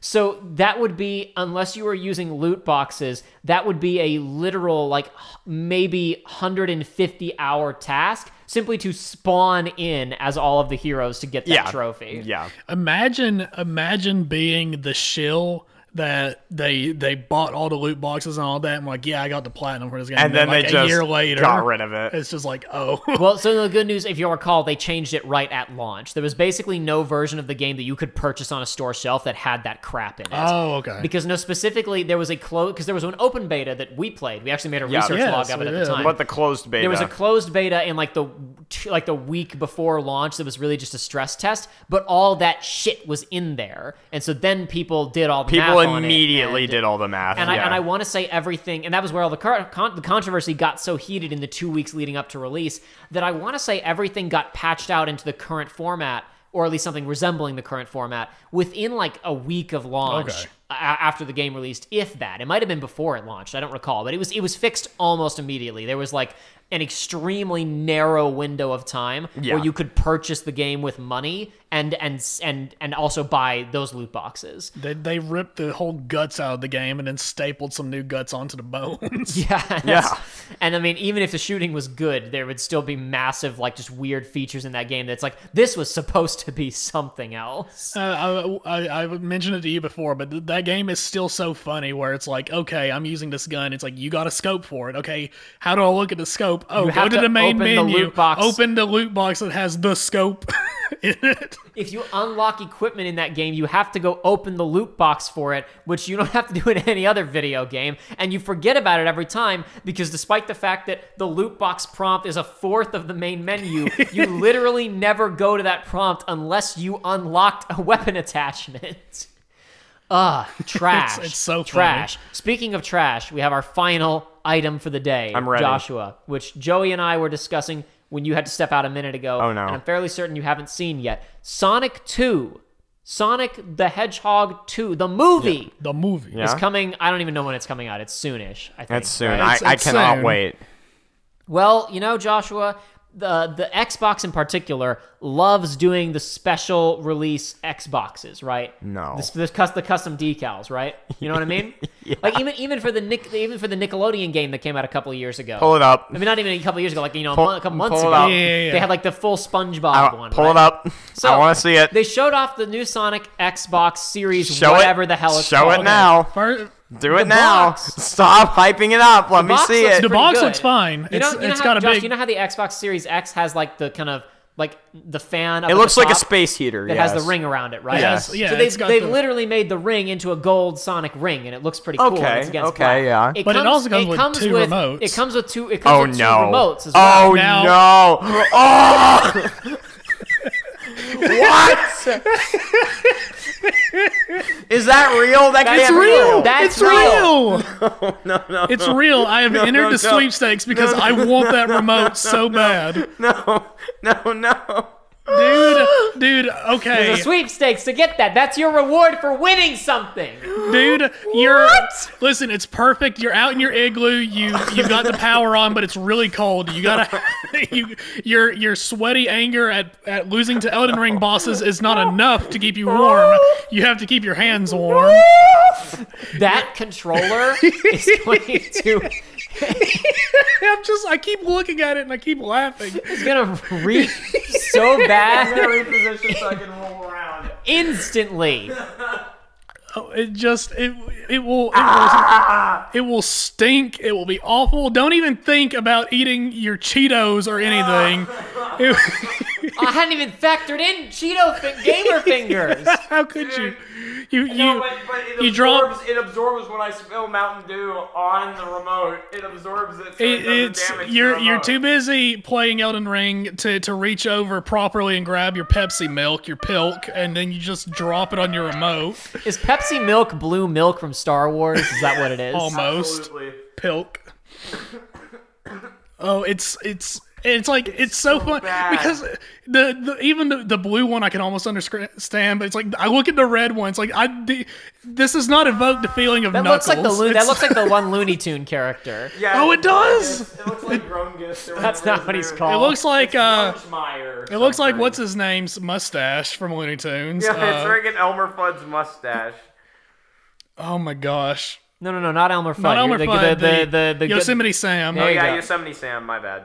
So that would be, unless you were using loot boxes, that would be a literal, like, maybe 150-hour task simply to spawn in as all of the heroes to get that trophy. Imagine being the shill that they bought all the loot boxes and all that, and like, I got the platinum for this game. And then like they just a year later, got rid of it. It's just like, oh. Well, so the good news, if you'll recall, they changed it right at launch. There was basically no version of the game that you could purchase on a store shelf that had that crap in it. Oh, okay. Because specifically, there was because there was an open beta that we played. We actually made a research log of it at the time. But the closed beta. There was a closed beta in like the week before launch that was really just a stress test, but all that shit was in there. And so then people did all the math on it. Immediately did all the math. And I want to say everything, and that was where all the controversy got so heated in the 2 weeks leading up to release, that I want to say everything got patched out into the current format, or at least something resembling the current format, within like a week of launch. After the game released, if that. It might have been before it launched, I don't recall, but it was fixed almost immediately. There was like an extremely narrow window of time where you could purchase the game with money and also buy those loot boxes. They ripped the whole guts out of the game and then stapled some new guts onto the bones. And I mean, even if the shooting was good, there would still be massive, like, just weird features in that game that's like, this was supposed to be something else. I mentioned it to you before, but that that game is still so funny where it's like, okay, I'm using this gun. It's like, you got a scope for it. Okay, how do I look at the scope? Oh, go to the main menu. Open the loot box that has the scope in it. If you unlock equipment in that game, you have to go open the loot box for it, which you don't have to do in any other video game, and you forget about it every time because despite the fact that the loot box prompt is a fourth of the main menu, you literally never go to that prompt unless you unlocked a weapon attachment. Trash. It's so trash. Funny. Speaking of trash, we have our final item for the day, I'm ready. Joshua, which Joey and I were discussing when you had to step out a minute ago. Oh, no. And I'm fairly certain you haven't seen yet. Sonic 2. Sonic the Hedgehog 2. The movie. Yeah, the movie. Is coming. I don't even know when it's coming out. It's soonish, I think. That's soon. Right? I cannot soon. wait. Well, Joshua, the Xbox in particular loves doing the special release Xboxes, right? No. The custom decals, right? You know what I mean? Yeah. Like even for the Nickelodeon game that came out a couple of years ago. Pull it up. I mean, not even a couple of years ago, like a couple months pull ago. it up. They had like the full SpongeBob one. Pull right? it up. So, I want to see it. They showed off the new Sonic Xbox Series, Show whatever it. the hell it's Show called. it now. Do it now. box. Stop hyping it up. Let me box see looks it. The pretty box good. looks fine. It's got a Josh, big. you know how the Xbox Series X has like the kind of like the fan. It looks like a space heater. That has the ring around it, right? Yes. Yeah, so it's got they've the- literally made the ring into a gold Sonic ring, and it looks pretty cool. Okay, It's against okay, black. yeah. But it also comes with two remotes. It comes with two. It Oh comes with no. two remotes as well. Oh Now- no. Oh. What? Is that real? That It's can't be real. That's It's real. No. It's real. I have entered the sweepstakes because I want that remote so bad. No. Dude, okay. There's a sweepstakes to get that. That's your reward for winning something. Dude, listen, it's perfect. You're out in your igloo. You've got the power on, but it's really cold. You gotta your sweaty anger at losing to Elden Ring bosses is not enough to keep you warm. You have to keep your hands warm. That controller is going to. I keep looking at it and I keep laughing. It's gonna reach so bad Reposition so I can roll around. instantly. Oh, it will stink. It will be awful. Don't even think about eating your Cheetos or anything. I hadn't even factored in gamer fingers. How could you? You It drop. It absorbs when I spill Mountain Dew on the remote. It absorbs it. So it doesn't damage the You're remote. too busy playing Elden Ring to reach over properly and grab your Pepsi milk, your Pilk, and then you just drop it on your remote. Is Pepsi milk blue milk from Star Wars? Is that what it is? Almost. Absolutely. Pilk. Oh, it's like it's so fun bad. because even the blue one I can almost understand, but it's like I look at the red one, it's like this does not evoke the feeling of That Knuckles. that looks like the one Looney Tune character. Yeah, Oh, it does? It looks like Grungus. That's not what he's called. It looks like It it looks like what's his name's mustache from Looney Tunes. Yeah, it's freaking Elmer Fudd's mustache. Oh my gosh. No, not Elmer Fudd. Not Elmer Fudd, The Yosemite Sam. There you go. Yosemite Sam. My bad.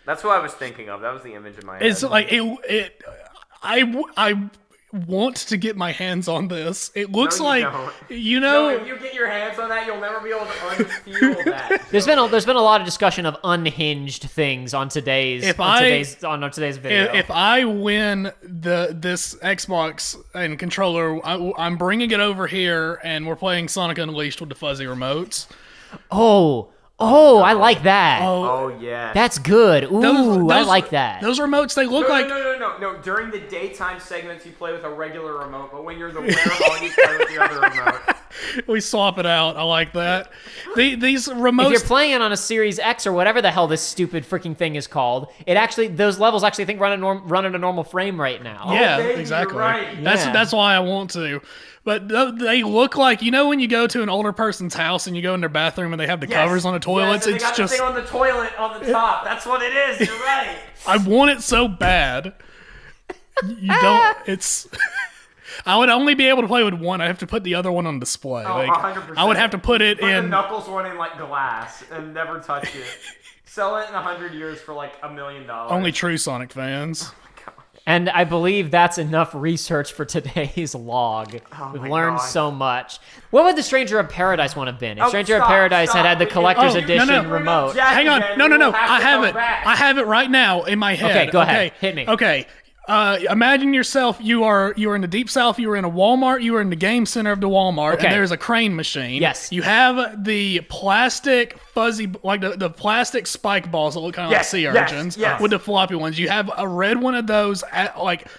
That's what I was thinking of. That was the image in my head. It's like I want to get my hands on this. It looks No, you like don't. you No, know. if you get your hands on that, you'll never be able to unfeel that. There's been a lot of discussion of unhinged things on today's video. If I win this Xbox and controller, I'm bringing it over here, and we're playing Sonic Unleashed with the fuzzy remotes. Oh, I like that. Oh yeah. That's good. Ooh, I Those- like that. Those remotes, they look like No. During the daytime segments, you play with a regular remote, but when you're the wearable, you play with the other remote. we swap it out. I like that. These If remotes. you're playing it on a Series X or whatever the hell this stupid freaking thing is called, those levels actually think run at a normal frame rate now. Yeah, baby, you're exactly. right. Yeah. That's why I want to. But they look like, when you go to an older person's house and you go in their bathroom and they have the covers on the toilets, Yes, it's they got just the thing on the toilet on the top. That's what it is. You're right. I want it so bad. You don't. It's. I would only be able to play with one. I have to put the other one on display. Oh, Like 100%. I would have to put it Put the in. Knuckles one in like glass and never touch it. Sell it in 100 years for like $1 million. Only true Sonic fans. And I believe that's enough research for today's log. We've learned so much. What would the Stranger of Paradise one have been? If Stranger of Paradise had the collector's edition remote. Hang on. No. I have it. I have it right now in my head. Okay, go ahead. Hit me. Okay. Imagine yourself, you are in the Deep South, you are in a Walmart, you are in the game center of the Walmart, and there's a crane machine. Yes. You have the plastic fuzzy, like the plastic spike balls that look kind of like sea urchins with the floppy ones. You have a red one of those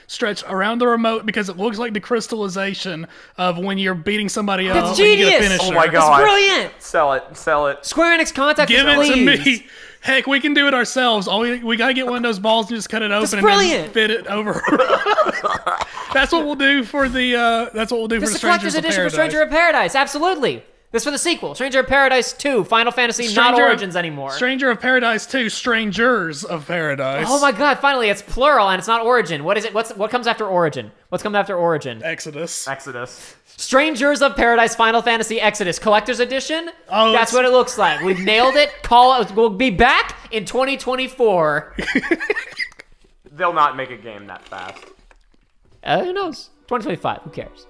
stretched around the remote because it looks like the crystallization of when you're beating somebody up. That's genius! You get a finisher. Oh my god. That's brilliant! Sell it. Square Enix, contact us, Give it please. to me. Heck, we can do it ourselves. We gotta get one of those balls and just cut it open and then fit it over. That's what we'll do for the. That's what we'll do for the collector's edition for Stranger of Paradise. Absolutely. This for the sequel, Stranger of Paradise 2, Final Fantasy, not Origins anymore. Stranger of Paradise 2, Strangers of Paradise. Oh my god! Finally, it's plural and it's not Origin. What is it? What comes after Origin? What's coming after Origin? Exodus. Strangers of Paradise Final Fantasy Exodus Collector's Edition. Oh, that's what it looks like. We've nailed it. We'll be back in 2024. They'll not make a game that fast. Who knows? 2025. Who cares?